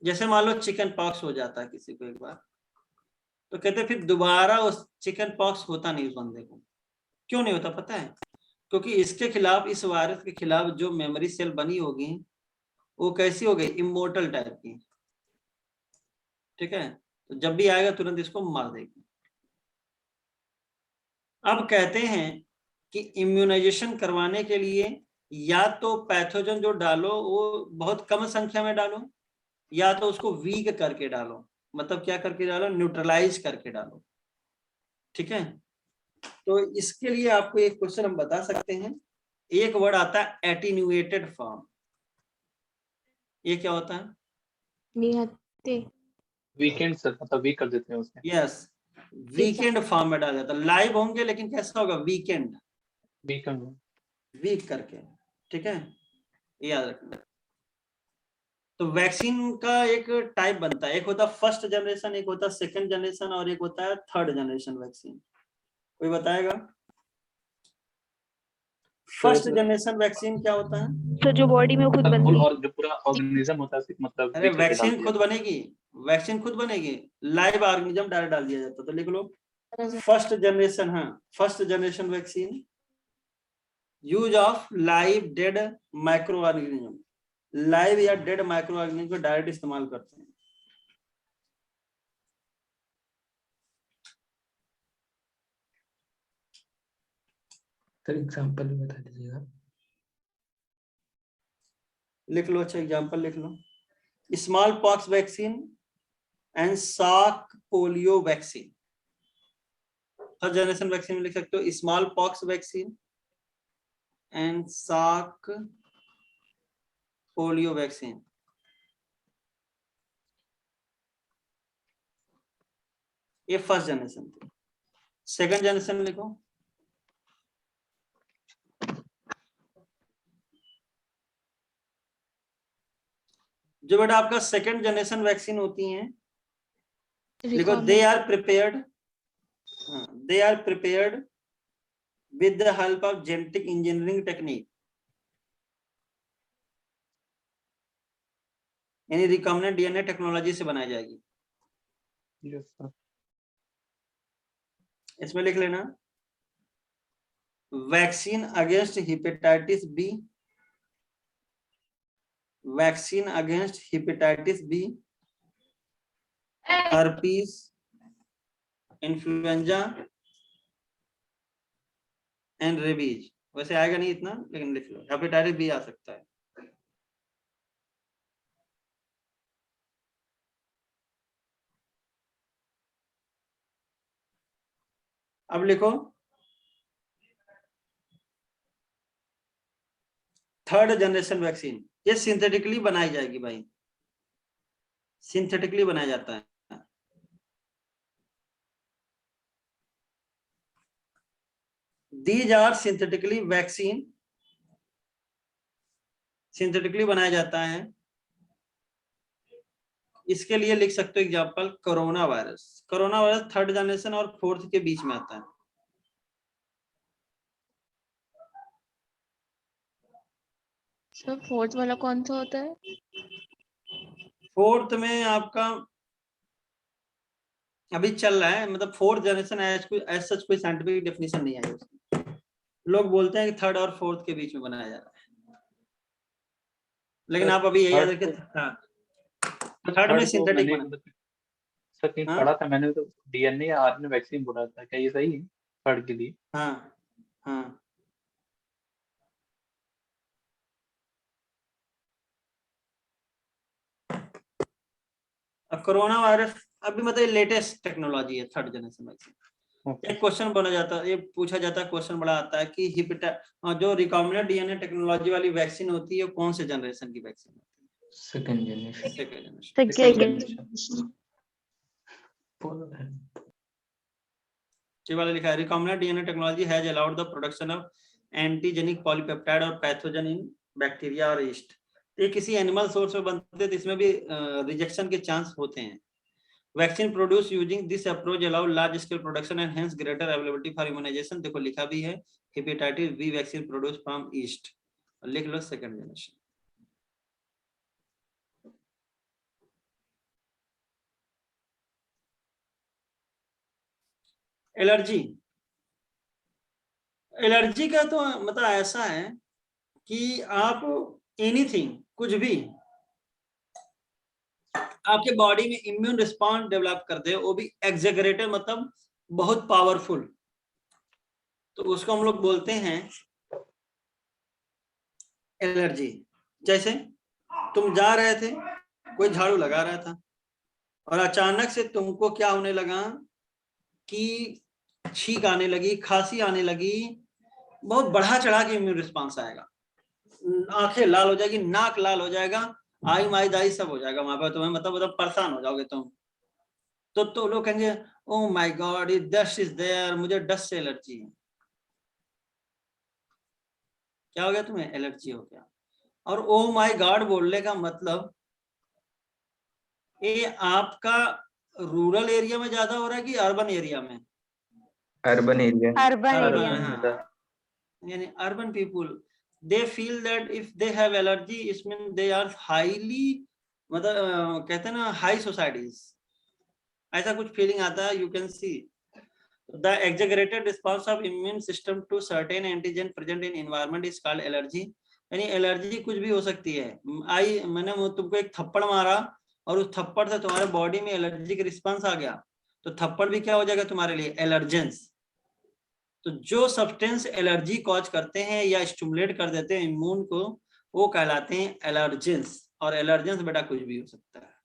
जैसे मान लो चिकन पॉक्स हो जाता है किसी को एक बार, तो कहते फिर दोबारा उस चिकन पॉक्स होता नहीं उस बंदे को। क्यों नहीं होता पता है, क्योंकि इसके खिलाफ, इस वायरस के खिलाफ जो मेमोरी सेल बनी होगी वो कैसी हो गई, इमोर्टल टाइप की। ठीक है, तो जब भी आएगा तुरंत इसको मार देगी। अब कहते हैं कि इम्यूनाइजेशन करवाने के लिए या तो पैथोजन जो डालो वो बहुत कम संख्या में डालो, या तो उसको वीक करके डालो। मतलब क्या करके डालो, न्यूट्रलाइज करके डालो। ठीक है, तो इसके लिए आपको एक क्वेश्चन हम बता सकते हैं। एक वर्ड आता है एटीन्यूएटेड फॉर्म। ये क्या होता है, निहत्ते। वीकेंड सर, मतलब वीक कर देते हैं उसमें। यस, वीकेंड फॉर्म में डाला जाता है। लाइव होंगे लेकिन कैसा होगा, वीकेंड, वीकेंड। वीक करके। ठीक है, ये याद रखना। तो वैक्सीन का एक टाइप बनता है, एक होता है फर्स्ट जनरेशन, एक होता है सेकंड जनरेशन, और एक होता है थर्ड जनरेशन वैक्सीन। कोई बताएगा फर्स्ट जनरेशन वैक्सीन क्या होता है? तो जो बॉडी में खुद बनती है। और जो पूरा ऑर्गेनिज्म होता है, मतलब अरे वीक करके डाल वैक्सीन दिया। खुद बनेगी, वैक्सीन खुद बनेगी, लाइव ऑर्गेनिज्म डायरेक्ट डाल दिया जाता। तो लिख लो फर्स्ट जनरेशन, हाँ first generation vaccine, use of live dead micro organism, live या डेड माइक्रो ऑर्गेनिज्म को डायरेक्ट इस्तेमाल करते हैं। सर एग्जांपल भी बता दीजिएगा। लिख लो, अच्छा एग्जांपल लिख लो, small pox vaccine and Salk polio vaccine. First generation vaccine में लिख सकते हो small pox vaccine and Salk polio vaccine. ये फर्स्ट जनरेशन थी। सेकंड जनरेशन लिखो, जो बेटा आपका सेकंड जनरेशन वैक्सीन होती हैं, लिखो they are prepared, they are prepared with the help of genetic engineering technique, यानी रिकॉम्बिनेंट डीएनए टेक्नोलॉजी से बनाई जाएगी। Yes sir. इसमें लिख लेना vaccine against hepatitis B, vaccine against hepatitis B, herpes, influenza and rabies. वैसे आएगा नहीं इतना, लेकिन लिख लो हेपेटाइटिस बी आ सकता है। अब लिखो थर्ड जनरेशन वैक्सीन, ये सिंथेटिकली बनाई जाएगी भाई, सिंथेटिकली बनाया जाता है। These are synthetically vaccine, synthetically बनाया जाता है। इसके लिए लिख सकते हो example corona virus. Corona virus third generation और फोर्थ के बीच में आता है। सर फोर्थ वाला कौन सा होता है? फोर्थ में आपका अभी चल रहा है, मतलब फोर्थ जनरेशन एज सच कोई साइंटिफिक डेफिनेशन नहीं आई उसकी। लोग बोलते हैं कि थर्ड और फोर्थ के बीच में बनाया जा रहा है, लेकिन आप अभी यही याद रखिए। हाँ, थर्ड में थर्ड तो सिंथेटिक मैंने बना। मतलब सर कहीं हाँ पढ़ा था मैंने, तो डीएनए या आरएनए वैक्सीन बोला था, क्या ये सही है थर्ड के लिए? हाँ हाँ। अब कोरोना वायरस अभी मतलब लेटेस्ट टेक्नोलॉजी है थर्ड जनरेशन वैक्सीन। ओके। एक क्वेश्चन बना जाता है, ये पूछा जाता है, क्वेश्चन बड़ा आता है कि जो रिकॉम्बिनेंट डीएनए टेक्नोलॉजी वाली वैक्सीन होती है वो कौन से जनरेशन की वैक्सीन होती है? Second generation. Second generation. Second generation. ये वाला लिखा है, recombinant DNA technology has allowed the production of antigenic polypeptide और पैथोजन इन बैक्टीरिया और यीस्ट। ये किसी एनिमल सोर्स में बनते हैं तो इसमें भी रिजेक्शन के चांस होते हैं। Vaccine produce using this approach allow large scale production and hence greater availability for immunisation. देखो लिखा भी है, hepatitis B vaccine produce from yeast, लिख लो सेकंड जनरेशन। एलर्जी, एलर्जी का तो मतलब ऐसा है कि आप एनीथिंग, कुछ भी आपके बॉडी में इम्यून रिस्पॉन्स डेवलप कर दे, वो भी एग्जेगरेटेड मतलब बहुत पावरफुल, तो उसको हम लोग बोलते हैं एलर्जी। जैसे तुम जा रहे थे, कोई झाड़ू लगा रहा था और अचानक से तुमको क्या होने लगा कि छींक आने लगी, खांसी आने लगी, बहुत बढ़ा चढ़ा के इम्यून रिस्पॉन्स आएगा, आंखें लाल हो जाएगी, नाक लाल हो जाएगा, आई माई दाई सब हो जाएगा वहां पर, तुम्हें मतलब परेशान हो जाओगे तुम। तो लोग कहेंगे oh my God dust is there, मुझे डस्ट से एलर्जी है। क्या हो गया तुम्हें? एलर्जी हो गया। और ओ माय गॉड बोलने का मतलब ये आपका रूरल एरिया में ज्यादा हो रहा है कि अर्बन एरिया में? Urban area. Urban urban, area में। हाँ, यानी urban people they feel that if they have allergy it mean they are highly, मतलब कहते हैं ना हाई सोसाइटीज, ऐसा कुछ फीलिंग आता है। You can see the exaggerated response of immune system to certain antigen present in environment is called allergy। यानी allergy कुछ भी हो सकती है। मैंने तुमको एक थप्पड़ मारा और उस थप्पड़ से तुम्हारे बॉडी में एलर्जी का रिस्पांस आ गया, तो थप्पड़ भी क्या हो जाएगा तुम्हारे लिए? एलर्जेंस। तो जो सब्सटेंस एलर्जी कॉज करते हैं या स्टिमुलेट कर देते हैं इम्यून को, वो कहलाते हैं एलर्जेंस। और एलर्जेंस बेटा कुछ भी हो सकता है।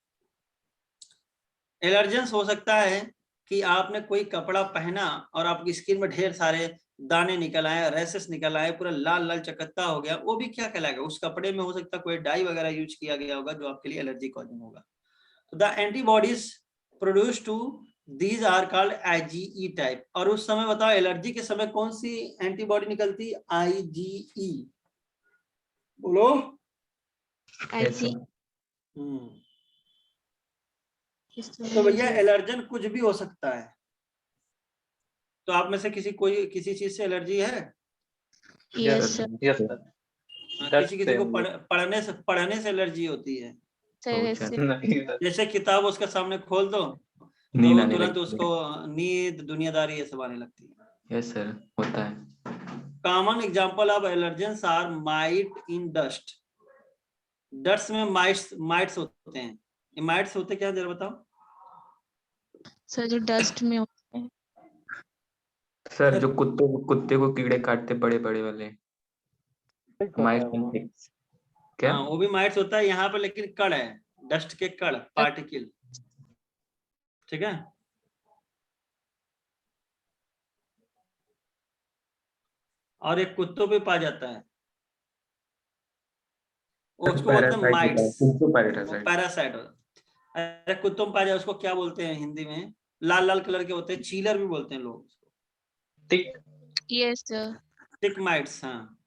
एलर्जेंस हो सकता है कि आपने कोई कपड़ा पहना और आपकी स्किन में ढेर सारे दाने निकल आए, रैशेस निकल आए, पूरा लाल लाल चकत्ता हो गया, वो भी क्या कहलाएगा? उस कपड़े में हो सकता है कोई डाई वगैरह यूज किया गया होगा जो आपके लिए एलर्जी कॉजिंग होगा। तो the antibodies produce to these are called IgE type. और उस समय बताओ एलर्जी के समय कौन सी एंटीबॉडी निकलती? आईजीई, बोलो। आईजी। तो भैया एलर्जन कुछ भी हो सकता है। तो आप में से कोई किसी चीज से एलर्जी है? Yes sir. Yes sir. किसी किसी को पढ़ने से एलर्जी होती है। सर ऐसे नहीं सर। जैसे किताब उसके सामने खोल दो नींद तो आने तुरंत लगती उसको नींद, दुनियादारी ये सब आने लगती है। यस सर, होता है। Common example of allergens are mite in dust. Dust में माइट्स होते हैं। ये माइट्स होते क्या, जरा बताओ। सर जो डस्ट में होते हैं। सर जो कुत्ते को कीड़े काटते बड़े बड़े वाले माइट्स। क्या? हाँ, वो भी माइट्स होता है यहाँ पर, लेकिन कण है, डस्ट के कण, पार्टिकल। ठीक है। और एक कुत्तों पे पाया जाता है, उसको बोलते हैं माइट्स, पैरासाइट। अरे कुत्तों में पाया जाए उसको क्या बोलते हैं हिंदी में? लाल लाल कलर के होते हैं, चीलर भी बोलते हैं लोग। Tick. Yes sir. Tick mites, हाँ।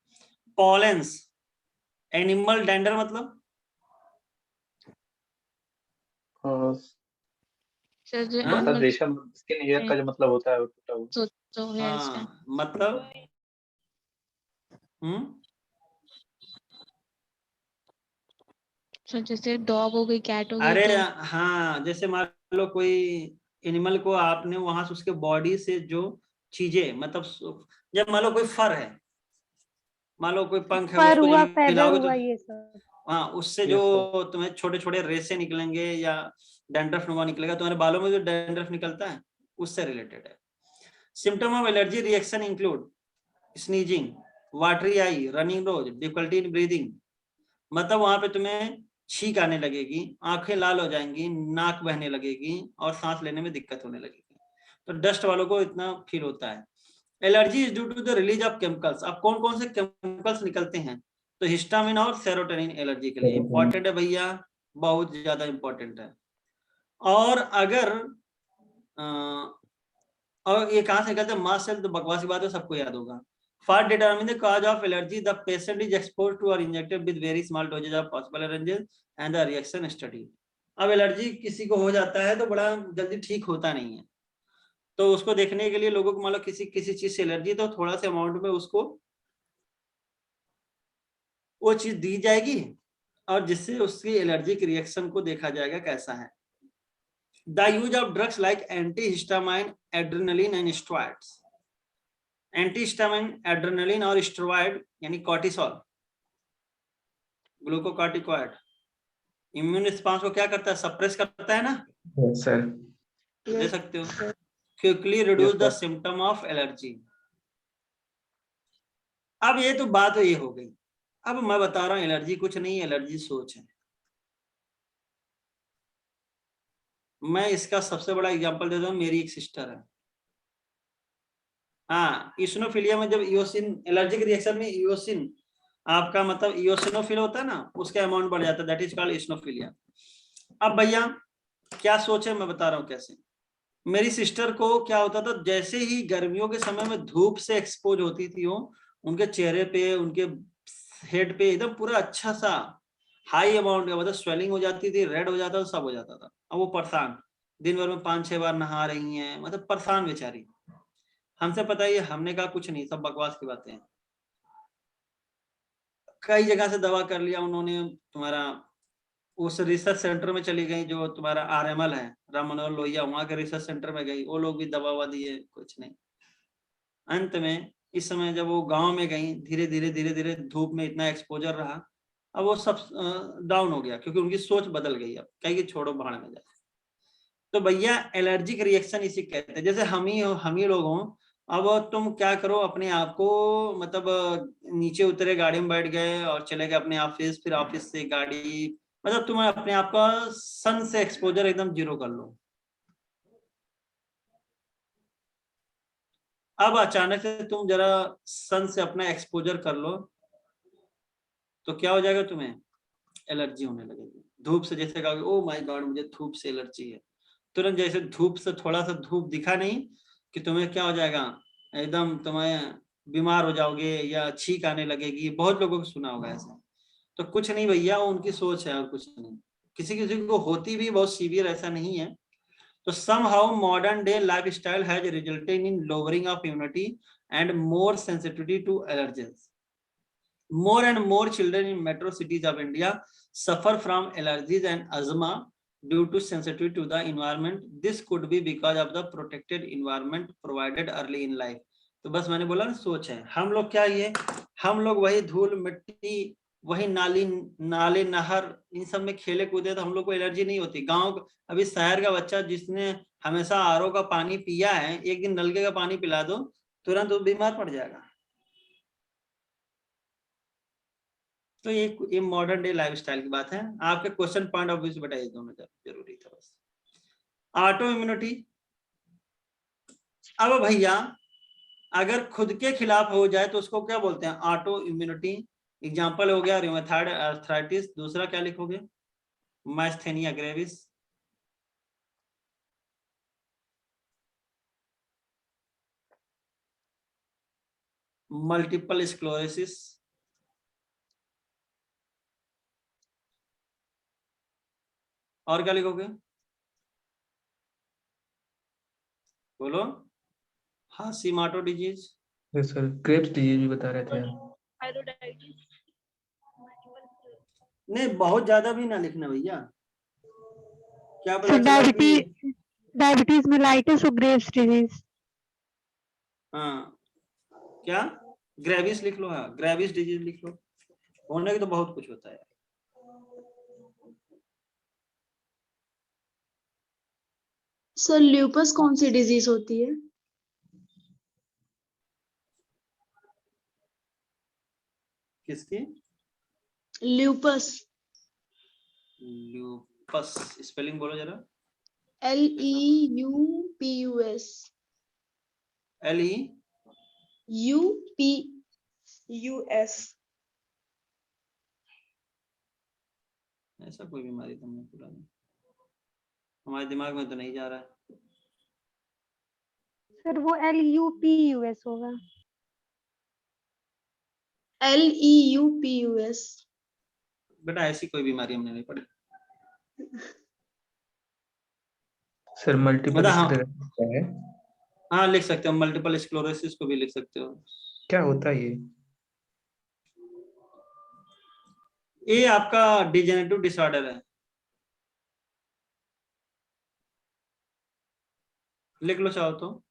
पॉलेंस, एनिमल डेंडर मतलब सर जो हाँ? मतलब रेशम, स्किन हेयर का जो मतलब होता है वो टूटा हुआ। तो हेयर स्पैन। हाँ, मतलब सर जैसे डॉग हो गई, कैट हो गई अरे तो हाँ, जैसे मान लो कोई एनिमल को आपने वहां से उसके बॉडी से जो चीजें मतलब जब मान लो कोई फर है, मान लो कोई पंख है, फर उसको हुआ, जब फेदर हिलाओगे हुआ, तो ये सब। हाँ उससे जो Yes, तुम्हें छोटे छोटे रेशे निकलेंगे या डैंड्रफ नुमा निकलेगा, तुम्हारे बालों में जो डैंड्रफ निकलता है उससे रिलेटेड है। Symptom of allergy reaction include sneezing, watery I, running nose, difficulty in breathing, मतलब वहां पे तुम्हें छींक आने लगेगी, आंखें लाल हो जाएंगी, नाक बहने लगेगी और सांस लेने में दिक्कत होने लगेगी। तो डस्ट वालों को इतना फील होता है। Allergy is due to the release of chemicals. अब कौन कौन से केमिकल्स निकलते हैं? तो हिस्टामिन और सेरोटोनिन एलर्जी के लिए इंपॉर्टेंट है भैया, बहुत ज्यादा इंपॉर्टेंट है। और अगर और ये कहां से निकलते हैं? मास्ट सेल, तो बकवासी बात है, सबको याद होगा। For determining the cause of allergy, the patient is exposed to or injected with very small doses of possible allergens and the reaction study. अब एलर्जी किसी को हो जाता है तो बड़ा जल्दी ठीक होता नहीं है, तो उसको देखने के लिए लोगों को मान लो किसी किसी चीज से एलर्जी, तो थोड़ा सा अमाउंट में उसको वो चीज दी जाएगी और जिससे उसकी एलर्जिक रिएक्शन को देखा जाएगा कैसा है। The use of drugs like antihistamine, adrenaline and steroids. Antihistamine, adrenaline और स्टेरॉइड यानी कॉर्टिसोल, ग्लूकोकॉर्टिकॉइड, इम्यून रिस्पांस को क्या करता है? सप्रेस करता है ना, सर। दे सकते हो। Quickly reduce the sir. Symptom of allergy. अब ये तो बात ये हो गई। अब मैं बता रहा हूं एलर्जी कुछ नहीं, एलर्जी सोच है। मैं इसका सबसे बड़ा एग्जांपल देता हूं, मेरी एक सिस्टर है, हाँ, इसिनोफिलिया में जब इयोसिन, एलर्जिक रिएक्शन में इयोसिन आपका मतलब इयोसिनोफिल होता है ना, उसका अमाउंट बढ़ जाता है, दैट इज कॉल्ड इसिनोफिलिया। अब भैया क्या सोचे, मैं बता रहा हूँ कैसे। मेरी सिस्टर को क्या होता था, जैसे ही गर्मियों के समय में धूप से एक्सपोज होती थी वो, उनके चेहरे पे, उनके हेड पे एकदम पूरा अच्छा सा हाई अमाउंट का मतलब स्वेलिंग हो जाती थी, रेड हो जाता था, सब हो जाता था। अब वो परेशान, दिन भर में 5-6 बार नहा रही हैं, मतलब परेशान बेचारी। हमसे पता ही है, हमने कहा कुछ नहीं, सब बकवास की बातें हैं। कई जगह से दवा कर लिया उन्होंने, तुम्हारा उस रिसर्च सेंटर में चली गई जो तुम्हारा आरएमएल है, राम मनोहर लोहिया, वहां के रिसर्च सेंटर में गई, वो लोग भी दवा दिए, कुछ नहीं। अंत में इस समय जब वो गांव में गई, धीरे धीरे धीरे धीरे धूप में इतना एक्सपोजर रहा, अब वो सब डाउन हो गया, क्योंकि उनकी सोच बदल गई। अब कहीं कि छोड़ो भाड़ में जाए। तो भैया एलर्जिक रिएक्शन इसी कहते हैं। जैसे हम ही लोग हों, अब तुम क्या करो, अपने आप को मतलब नीचे उतरे, गाड़ी में बैठ गए और चले गए अपने ऑफिस, फिर ऑफिस से गाड़ी, मतलब तुम्हें अपने आप का सन से एक्सपोजर एकदम जीरो कर लो। अब अचानक से तुम जरा सन से अपना एक्सपोजर कर लो, तो क्या हो जाएगा, तुम्हें एलर्जी होने लगेगी। धूप से जैसे कहोगे ओ माय गॉड मुझे धूप से एलर्जी है, तुरंत जैसे धूप से थोड़ा सा धूप दिखा नहीं कि तुम्हें क्या हो जाएगा, एकदम तुम्हें बीमार हो जाओगे या छींक आने लगेगी। बहुत लोगों को सुना होगा ऐसा। तो कुछ नहीं भैया, वो उनकी सोच है और कुछ नहीं। किसी किसी को होती भी बहुत सीवियर, ऐसा नहीं है। तो somehow modern day lifestyle has resulted in lowering of immunity and more sensitivity to allergens. More and more children in metro cities of India suffer from allergies and asthma due to sensitivity to the environment. This could be because of the protected environment provided early in life. तो बस मैंने बोला ना, सोच है। हम लोग क्या, ये हम लोग वही धूल मिट्टी, वही नाले नहर, इन सब में खेले कूदे, तो हम लोग को एलर्जी नहीं होती। गांव, अभी शहर का बच्चा जिसने हमेशा आरओ का पानी पिया है, एक दिन नलके का पानी पिला दो, तुरंत वो बीमार पड़ जाएगा। तो ये मॉडर्न डे लाइफस्टाइल की बात है। आपके क्वेश्चन पॉइंट ऑफ व्यू से बेटा ये दोनों जरूरी था बस। ऑटो इम्यूनिटी, अब भैया अगर खुद के खिलाफ हो जाए तो उसको क्या बोलते हैं, ऑटो इम्यूनिटी। एग्जांपल हो गया रूमेटॉइड आर्थराइटिस, दूसरा क्या लिखोगे, माइस्थेनिया ग्रेविस। मल्टीपल स्क्लेरोसिस, और क्या लिखोगे, बोलो, Hashimoto disease. Sir Krebs disease भी बता रहे थे आप। नहीं बहुत ज्यादा भी ना लिखना भैया, क्या पता सर चला कि डायबिटीज, डायबिटीज मेलाइटिस और ग्रेव्स डिजीज। हाँ क्या, ग्रेविस लिख लो, हाँ ग्रेविस डिजीज लिख लो, होने की तो बहुत कुछ होता है। सर ल्यूपस कौन सी डिजीज होती है? किसकी? ल्यूपस। ल्यूपस, स्पेलिंग बोलो जरा। LEUPUS। LE UPUS। ऐसा कोई बीमारी तुमने पूरा नहीं, हमारे दिमाग में तो नहीं जा रहा है। सर वो LUPUS होगा। LEUPUS। बेटा ऐसी कोई बीमारी हमने नहीं पढ़ी। सर मल्टीपल मतलब हाँ, स्क्लेरोसिस क्या है? हाँ लिख सकते हो, मल्टीपल स्क्लेरोसिस को भी लिख सकते हो। क्या होता है ये? ये आपका डिजेनरेटिव डिसऑर्डर है, लिख लो चाहो तो,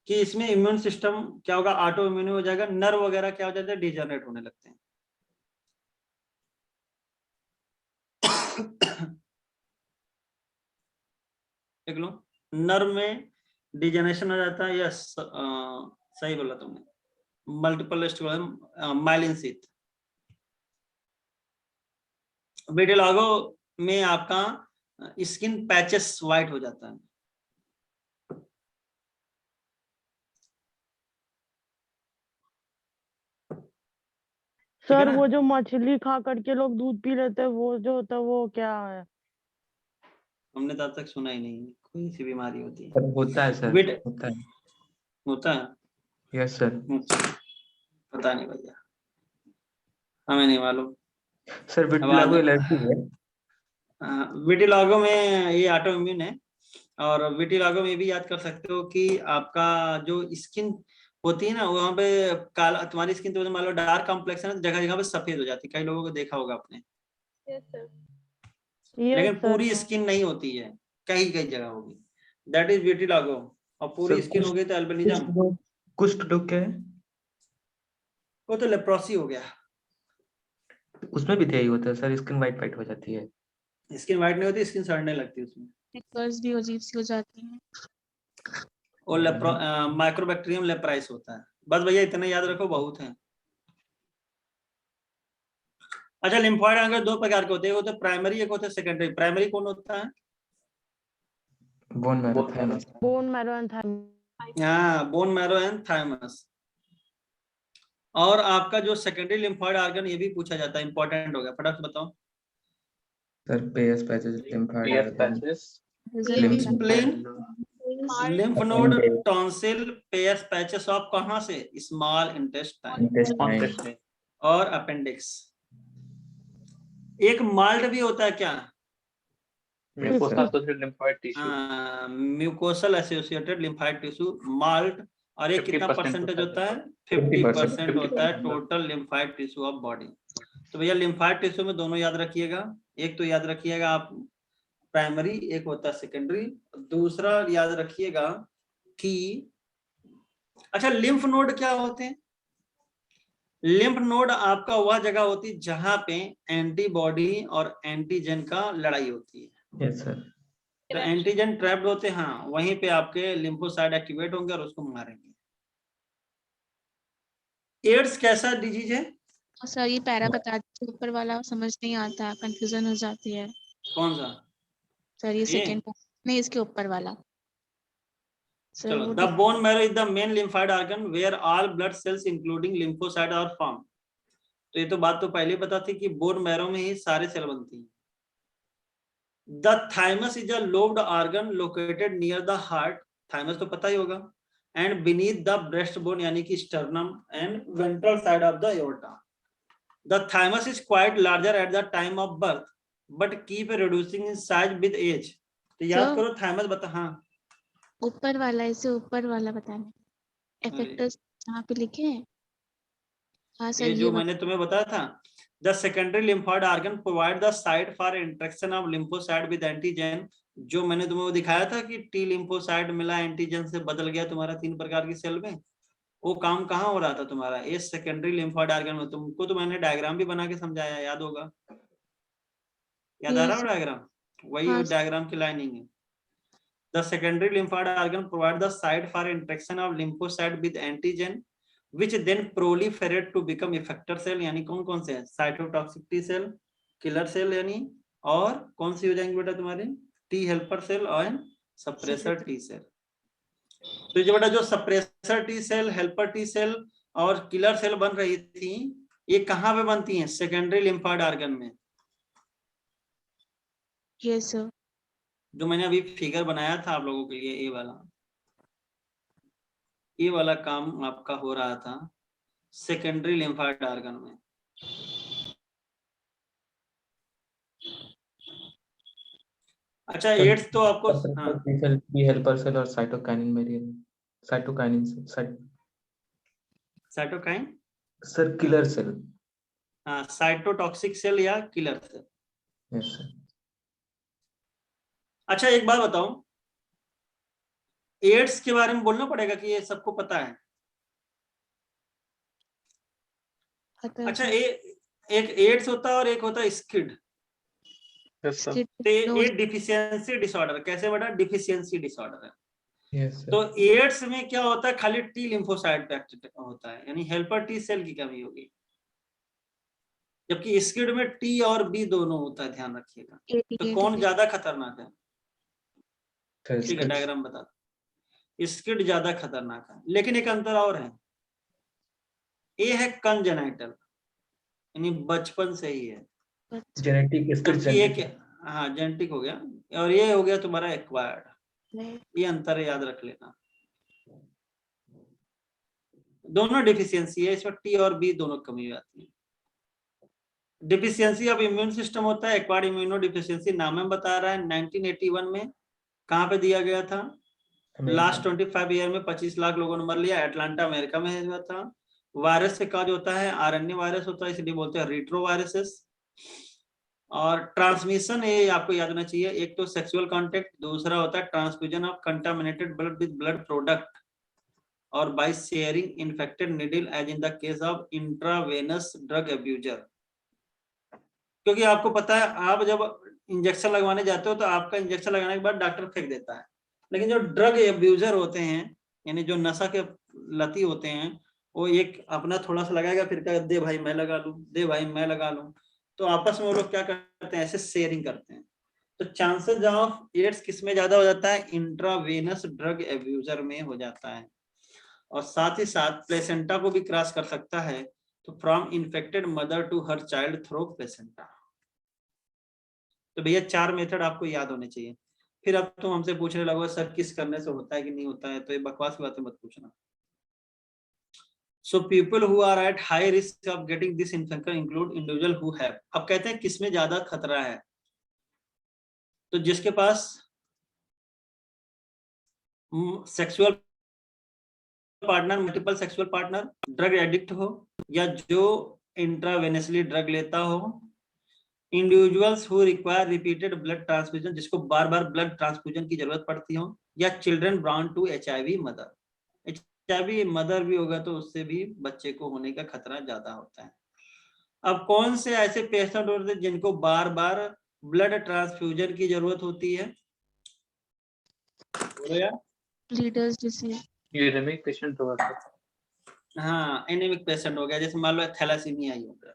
कि इसमें इम्यून सिस्टम क्या होगा, ऑटो इम्यून हो जाएगा, नर्व वगैरह क्या हो जाता है, डिजेनरेट होने लगते हैं। देख लो, नर्व में डिजेनरेशन हो जाता है। यस सही बोला तुमने, multiple sclerosis, myelin sheath. Vitiligo में आपका स्किन पैचेस वाइट हो जाता है। ठीक है सर ना? वो जो मछली खा करके लोग दूध पी लेते हैं वो जो होता है वो क्या है? हमने तो अब तक सुना ही नहीं कोई सी बीमारी होती है। सर होता है, सर विट होता है। होता है? Yes sir. अच्छा, पता नहीं भैया, हमें नहीं मालूम। सर अब आज विटिलिगो एलर्जी है। विटिलिगो में ये ऑटो इम्यून है, और विटिलिगो में भी याद कर सकते हो कि आपका जो स्किन होती है ना, वहाँ पे काला, तुम्हारी स्किन तो मान लो डार्क कॉम्प्लेक्शन है, जगह जगह पे सफेद हो जाती है, कई लोगों को देखा होगा आपने। यस लेकिन सर। पूरी स्किन नहीं होती है, कई कई जगह होगी, दैट इज विटिलिगो। और पूरी सर स्किन हो गई तो एल्बिनिज्म, कुष्ठ रोग क्या है? वो तो लेप्रोसी हो गया। उसमें भी तो यही होता है सर, स्किन वाइट वाइट हो जाती है। स्किन व्हाइट नहीं होती, स्किन सड़ने लगती है उसमें, पिंपल्स भी अजीब सी हो जाती हैं। और माइक्रोबैक्टीरियम लेप्राइस होता है। बस भैया इतना याद रखो, बहुत है। अच्छा, लिम्फोइड एंगल दो प्रकार के होते हैं, एक होता है प्राइमरी, एक होता है सेकेंडरी। प्राइमरी कौन होता है? Bone marrow thymus. Bone marrow and thymus. हाँ, बोन मैरो एंड थाइमस। और आपका जो सेकेंडरी लिम्फोइड ऑर्गन, ये भी पूछा जाता है, इंपॉर्टेंट हो गया, फटाफट बताओ। Sir Peyer's patches lymphoid PS organ patches, spleen, lymph node, tonsil, Peyer's patches of कहां से? Small intestine intestine. intestine, और अपेंडिक्स। एक माल्ट भी होता है क्या? mucosa associated lymphoid tissue, mucosal associated lymphoid tissue, MALT. और ये कितना 50% परसेंटेज होता है? 50%। 50% होता है total lymphoid tissue of body. तो भैया लिम्फाइड टिश्यू में दोनों याद रखिएगा, एक तो याद रखिएगा आप प्राइमरी, एक होता है सेकेंडरी। दूसरा याद रखिएगा कि, अच्छा लिम्फ नोड क्या होते हैं? लिम्फ नोड आपका वह जगह होती है जहां पे एंटीबॉडी और एंटीजन का लड़ाई होती है। Yes sir. तो एंटीजन ट्रैप्ड होते हैं, हाँ वहीं पे आपके लिम्फोसाइट एक्टिवेट होंगे और उसको मारेंगे। एड्स कैसा डिजीज है? और सर ये पैरा बता दीजिए, ऊपर वाला समझ नहीं आता, कंफ्यूजन हो जाती है। कौन सा? सर ये ये? सेकंड नहीं, इसके ऊपर वाला सर चलो, वो the bone marrow is the main lymphoid organ where all blood cells including lymphocyte are form. तो ये तो बात तो पहले पता थी कि बोन मैरो में ही सारे सेल बनती हैं। The thymus is a lobed organ located near the heart, thymus तो पता ही होगा, and beneath the breast bone यानी कि sternum and ventral side of the aorta. The thymus is quite larger at the time of birth but keep reducing in size with age. तो याद करो thymus बता, हाँ ऊपर वाला, इसे ऊपर वाला बताना, अरे इफेक्टर्स जहाँ पे लिखे हैं। हाँ सर ये ये जो मैंने तुम्हें बताया था, the secondary lymphoid organ provide the site for interaction of lymphocyte with antigen. जो मैंने तुम्हें वो दिखाया था कि टी लिम्फोसाइट मिला एंटीजन से बदल गया तुम्हारा 3 प्रकार की सेल में, वो काम कहाँ हो रहा था तुम्हारा? ये सेकेंडरी लिम्फोइड ऑर्गन में। तुमको तो मैंने डायग्राम भी बना के समझाया, याद होगा, याद आ रहा है डायग्राम? वही डायग्राम की लाइनिंग है। The secondary lymphoid organ provide the site for interaction of lymphocyte with antigen, which then proliferate to become effector cell। यानी कौन कौन से हैं? Cytotoxic T cell, killer cell, यानी और कौन सी हो जाएंगी बेटा तुम्हारी? टी हेल्पर सेल और सप्रेसर टी सेल। तो ये बेटा जो suppressor T cell, helper T cell और किलर सेल बन रही थी, ये कहाँ पे बनती हैं? सेकेंडरी लिम्फोइड ऑर्गन में। Yes sir. जो मैंने अभी फिगर बनाया था आप लोगों के लिए, ये वाला काम आपका हो रहा था सेकेंडरी लिम्फोइड ऑर्गन में। अच्छा, एड्स तो आपको हेल्पर सेल और साइटोकाइनिन मेरियम, cytokinin cytokine, sir killer cell. हाँ, साइटोटॉक्सिक सेल या किलर सेल। Yes sir. अच्छा एक बात बताओ, एड्स के बारे में बोलना पड़ेगा कि ये सबको पता है? अच्छा, एक एड्स होता है और एक होता है स्किड। ये डिफिशियंसी डिसऑर्डर। कैसे बेटा? डिफिशियंसी डिसऑर्डर है। Yes sir. तो एड्स में क्या होता है? खाली टी लिम्फोसाइट पे एक्टिव होता है, यानी हेल्पर टी सेल की कमी होगी, जबकि स्किड में टी और बी दोनों होता है, ध्यान रखिएगा। तो कौन ज्यादा खतरनाक है? ठीक है, डायग्राम बता दो। स्किड ज्यादा खतरनाक है, लेकिन एक अंतर और है, ये है कंजेनाइटल, यानी बचपन से ही है, जेनेटिक। जबकि ये हाँ जेनेटिक हो गया, और ये हो गया तुम्हारा एक्वायर्ड। ये अंतर है, याद रख लेना। दोनों डिफिशियंसी है, इसमें टी और बी दोनों कमी आती है। डिफिशियंसी ऑफ इम्यून सिस्टम होता है, एक्वायर्ड इम्यूनो डिफिशियंसी नाम में बता रहा है। 1981 में कहाँ पे दिया गया था? लास्ट 25 ईयर में 25 लाख लोगों ने मर लिया, एटलांटा अमेरिका में हुआ था। वायरस से काज होता है, आरएनए वायरस होता है, इसलिए बोलते हैं रेट्रोवायरसेस। और ट्रांसमिशन ये आपको याद होना चाहिए, एक तो सेक्सुअल कांटेक्ट, दूसरा होता है transfusion of contaminated blood with blood product, और by sharing infected needle as in the case of intravenous drug abuser. क्योंकि आपको पता है, आप जब इंजेक्शन लगवाने जाते हो तो आपका इंजेक्शन लगाने के बाद डॉक्टर फेंक देता है, लेकिन जो ड्रग अब्यूजर होते हैं, यानी जो नशा के लती होते हैं, वो एक अपना थोड़ा सा लगाएगा, फिर कहेगा दे भाई मैं लगा लूं, दे भाई मैं लगा लूं। तो आपस में वो लोग क्या करते हैं? ऐसे शेयरिंग करते हैं। तो चांसेस ऑफ एड्स किस में ज्यादा हो जाता है? इंट्रावेनस ड्रग अब्यूजर में हो जाता है। और साथ ही साथ प्लेसेंटा को भी क्रॉस कर सकता है, तो from infected mother to her child through placenta. तो भैया 4 मेथड आपको याद होने चाहिए। फिर अब तुम हमसे पूछने लगो सर किस करने से होता है कि नहीं होता है, तो ये बकवास की बातें मत पूछना। So people who are at high risk of getting this infection include individual who have। अब कहते हैं किसमें ज्यादा खतरा है? तो जिसके पास sexual partner, multiple sexual partner, drug addict हो, या जो इंट्रावेनसली ड्रग लेता हो, individuals who require repeated blood transfusion, जिसको बार बार ब्लड ट्रांसफ्यूजन की जरूरत पड़ती हो, या children born to HIV mother. HIV mother भी होगा तो उससे भी बच्चे को होने का खतरा ज्यादा होता है। अब कौन से ऐसे पेशेंट होते हैं जिनको बार बार ब्लड ट्रांसफ्यूजन की जरूरत होती है? बोलो यार। Leaders disease. एनीमिक पेशेंट होगा सर। हाँ, एनीमिक पेशेंट हो गया, जैसे मान लो थैलासीमिया ही हो गया।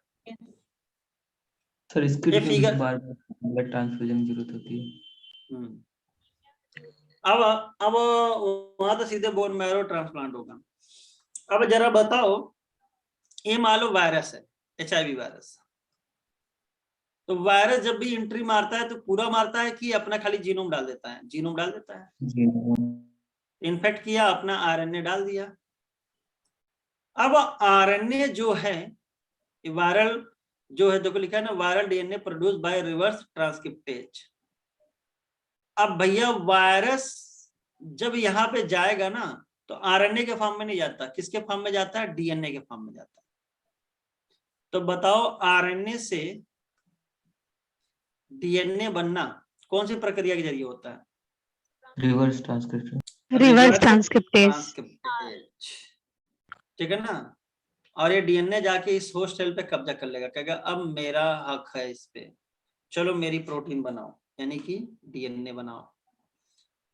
सर इसके ये लिए फिगर बार ब्लड ट्रांसफ्यूजन की जरूरत होती है। अब वहां तो सीधे बोन मैरो ट्रांसप्लांट होगा। अब जरा बताओ, ये मान लो वायरस है, HIV वायरस। तो वायरस जब भी एंट्री मारता है तो पूरा मारता है कि अपना खाली जीनोम डाल देता है? जीनोम डाल देता है। इन्फेक्ट किया, अपना RNA डाल दिया। अब RNA जो है, वायरल जो है, देखो लिखा है ना, viral DNA produce by reverse transcriptase. अब भैया वायरस जब यहाँ पे जाएगा ना, तो RNA के फॉर्म में नहीं जाता, किसके फॉर्म में जाता है? DNA के फॉर्म में जाता है। तो बताओ आरएनए से डीएनए बनना कौन सी प्रक्रिया के जरिए होता है? Reverse transcription. Reverse transcriptase. Transcriptase, ठीक है ना। और ये डीएनए जाके इस होस्ट सेल पे कब्जा कर लेगा, कहेगा अब मेरा हक है इस पे, चलो मेरी प्रोटीन बनाओ, यानी कि डीएनए बनाओ।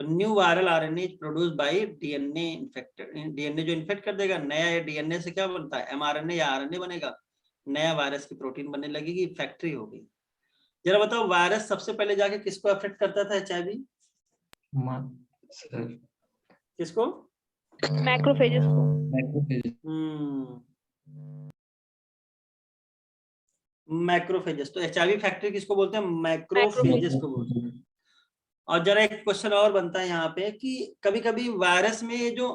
New viral RNA is produced by DNA infected. DNA जो इन्फेक्ट कर देगा, नया ये डीएनए से क्या बनता है, एमआरएनए या आरएनए बनेगा, नया वायरस की प्रोटीन बनने लगेगी, फैक्ट्री होगी। जरा बताओ वायरस सबसे पहले जाके किसको अफेक्ट करता था, एचआईवी? सर किसको? मैक्रोफेजेस को। मैक्रोफेजेस। तो एचआईवी फैक्ट्री किसको बोलते हैं? मैक्रोफेजेस को बोलते हैं। और जरा एक क्वेश्चन और बनता है यहाँ पे कि कभी कभी वायरस में ये जो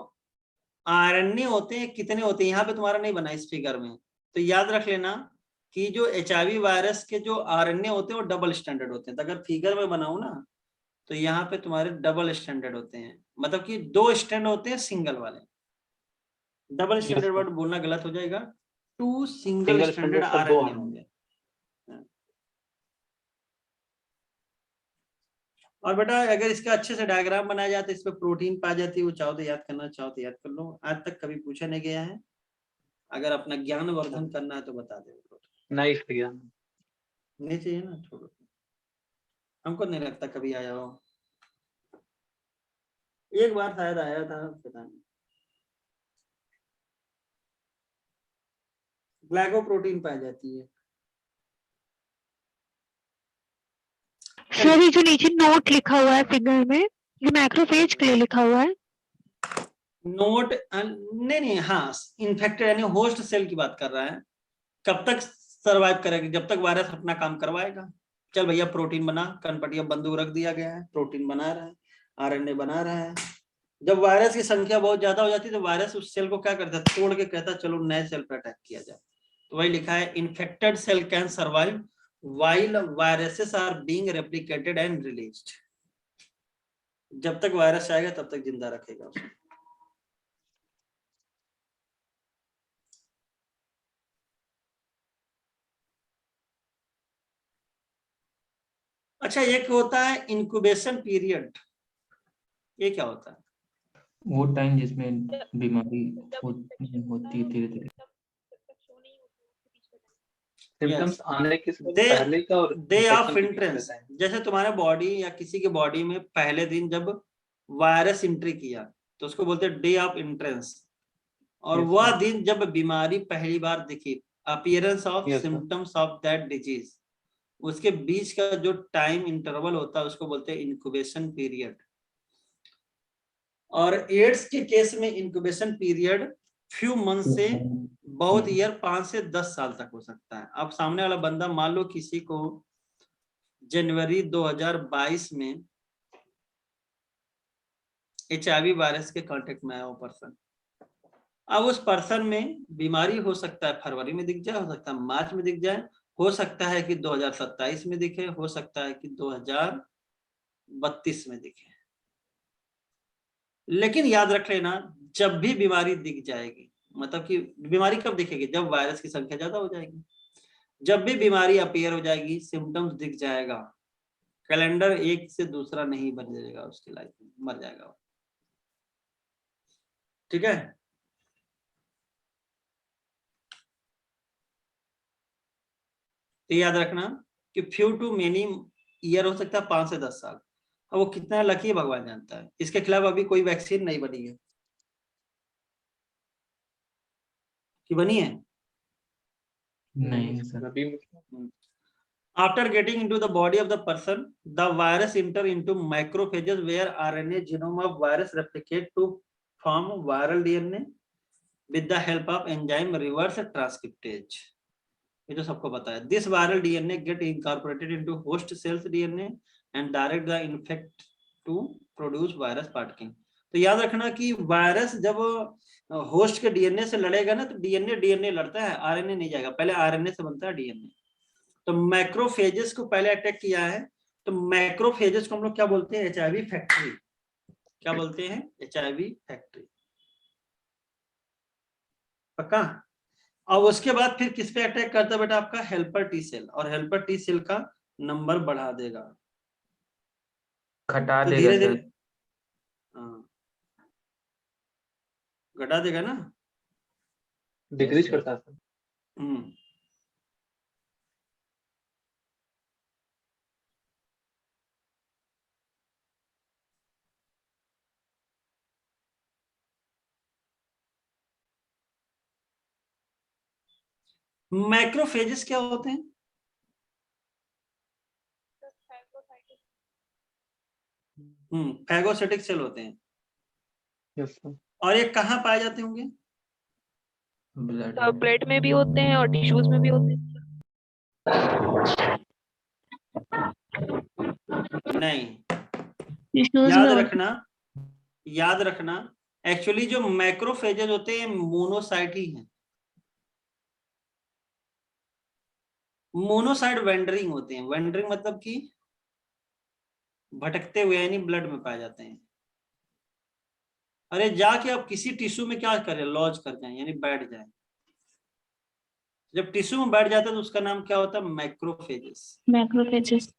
आरएनए होते हैं कितने होते हैं, यहाँ पे तुम्हारा नहीं बना इस फिगर में, तो याद रख लेना कि जो एचआईवी वायरस के जो आरएनए होते हैं वो डबल स्टैंडर्ड होते हैं। तो अगर फिगर में बनाऊं ना तो यहाँ पे तुम्हारे डबल स्टैंडर्ड होते हैं, मतलब कि 2 स्टैंड होते हैं सिंगल वाले। डबल स्टैंडर्ड वर्ड बोलना गलत हो जाएगा, 2 सिंगल स्टैंडर्ड आरएनए होंगे। और बेटा अगर इसका अच्छे से डायग्राम बनाया जाए तो इस पे प्रोटीन पाई जाती है, वो चाहो तो याद करना, चाहो तो याद कर लो। आज तक कभी पूछा नहीं गया है, अगर अपना ज्ञान वर्धन करना है तो बता दे। नहीं भैया, नहीं चाहिए ना, छोड़ो, हमको नहीं लगता कभी आया हो। एक बार शायद आया था, पता नहीं। ग्लाइकोप्रोटीन पाई जाती है। सर ये जो नीचे नोट लिखा हुआ है फिगर में, ये मैक्रोफेज के लिए लिखा हुआ है। नोट नहीं, हाँ इन्फेक्टेड यानी होस्ट सेल की बात कर रहा है। कब तक सरवाइव करेगा? जब तक वायरस अपना काम करवाएगा। चल भैया प्रोटीन बना, कनपटिया बंदूक रख दिया गया है, प्रोटीन बना रहा है, आरएनए बना रहा है। जब वायरस की संख्या बहुत ज्यादा हो जाती है तो वायरस उस सेल को क्या करता है, तोड़ के कहता है चलो नए सेल पर अटैक किया जाए। तो वही लिखा है, infected cell can survive while viruses are being replicated and released। जब तक वायरस आएगा तब तक जिंदा रखेगा उसको। अच्छा, एक होता है इंक्यूबेशन पीरियड, ये क्या होता है? वो टाइम जिसमें बीमारी होती है धीरे धीरे। सिम्टम्स आने के पहले का और डे ऑफ एंट्रेंस। जैसे तुम्हारे बॉडी या किसी के बॉडी में पहले दिन जब वायरस एंट्री किया तो उसको बोलते हैं डे ऑफ एंट्रेंस। और वह दिन जब बीमारी पहली बार दिखी, appearance of symptoms of that disease, उसके बीच का जो टाइम इंटरवल होता है उसको बोलते हैं इंक्यूबेशन पीरियड। और एड्स के केस में इंक्यूबेशन पीरियड फ्यू मंथ से बहुत ईयर 5 से 10 साल तक हो सकता है। अब सामने वाला बंदा, मान लो किसी को जनवरी 2022 में एचआईवी वायरस के कांटेक्ट में आया वो पर्सन, अब उस पर्सन में बीमारी हो सकता है फरवरी में दिख जाए, हो सकता है मार्च में दिख जाए, हो सकता है कि 2027 में दिखे, हो सकता है कि 2032 में दिखे। लेकिन याद रख लेना, जब भी बीमारी दिख जाएगी, मतलब कि बीमारी कब दिखेगी, जब वायरस की संख्या ज्यादा हो जाएगी। जब भी बीमारी अपीयर हो जाएगी, सिम्टम्स दिख जाएगा, कैलेंडर एक से दूसरा नहीं बन जाएगा उसकी लाइफ में, मर जाएगा। ठीक है, तो याद रखना कि फ्यू टू मेनी ईयर हो सकता है 5 से 10 साल। अब वो कितना लकी है भगवान जानता है। इसके खिलाफ अभी कोई वैक्सीन नहीं बनी है कि बनी है? नहीं सर। अभी After getting into the body of the person, the virus enter into macrophages where RNA genome of virus replicate to form viral DNA with the help of enzyme reverse transcriptase। ये तो सबको पता है। This viral DNA get incorporated into host cells DNA and direct the infect to produce virus particle। तो याद रखना कि virus जब होस्ट के डीएनए से लड़ेगा ना, तो डीएनए लड़ता है, आरएनए नहीं जाएगा, पहले आरएनए से बनता है डीएनए। तो मैक्रोफेजेस को पहले अटैक किया है, तो मैक्रोफेजेस को हम लोग क्या बोलते हैं? HIV factory. क्या बोलते हैं? HIV factory. पक्का? और उसके बाद फिर किस पे अटैक करता है बेटा? आपका हेल्पर टी सेल, और हेल्पर टी सेल का नंबर बढ़ा देगा, घटा तो देगा धीरे सर। धीरे घटा देगा ना। Decrease sir. करता है सर। हम्म मैक्रोफेजेस क्या होते हैं? फैगोसाइटिक सेल होते हैं। Yes sir. और ये कहाँ पाए जाते होंगे? ब्लड ब्लड में भी होते हैं और टिश्यूज में भी होते हैं। नहीं, टिश्यूज में होते याद रखना एक्चुअली जो मैक्रोफेजेस होते हैं मोनोसाइट ही हैं। मोनोसाइट वेंडरिंग होते हैं। वेंडरिंग मतलब कि भटकते हुए, यानी ब्लड में पाए जाते हैं। अरे जाके आप किसी टिश्यू में क्या करें? लॉज कर जाए, यानी बैठ जाए। जब टिश्यू में बैठ जाता है तो उसका नाम क्या होता है? मैक्रोफेजेस। मैक्रोफेजेस।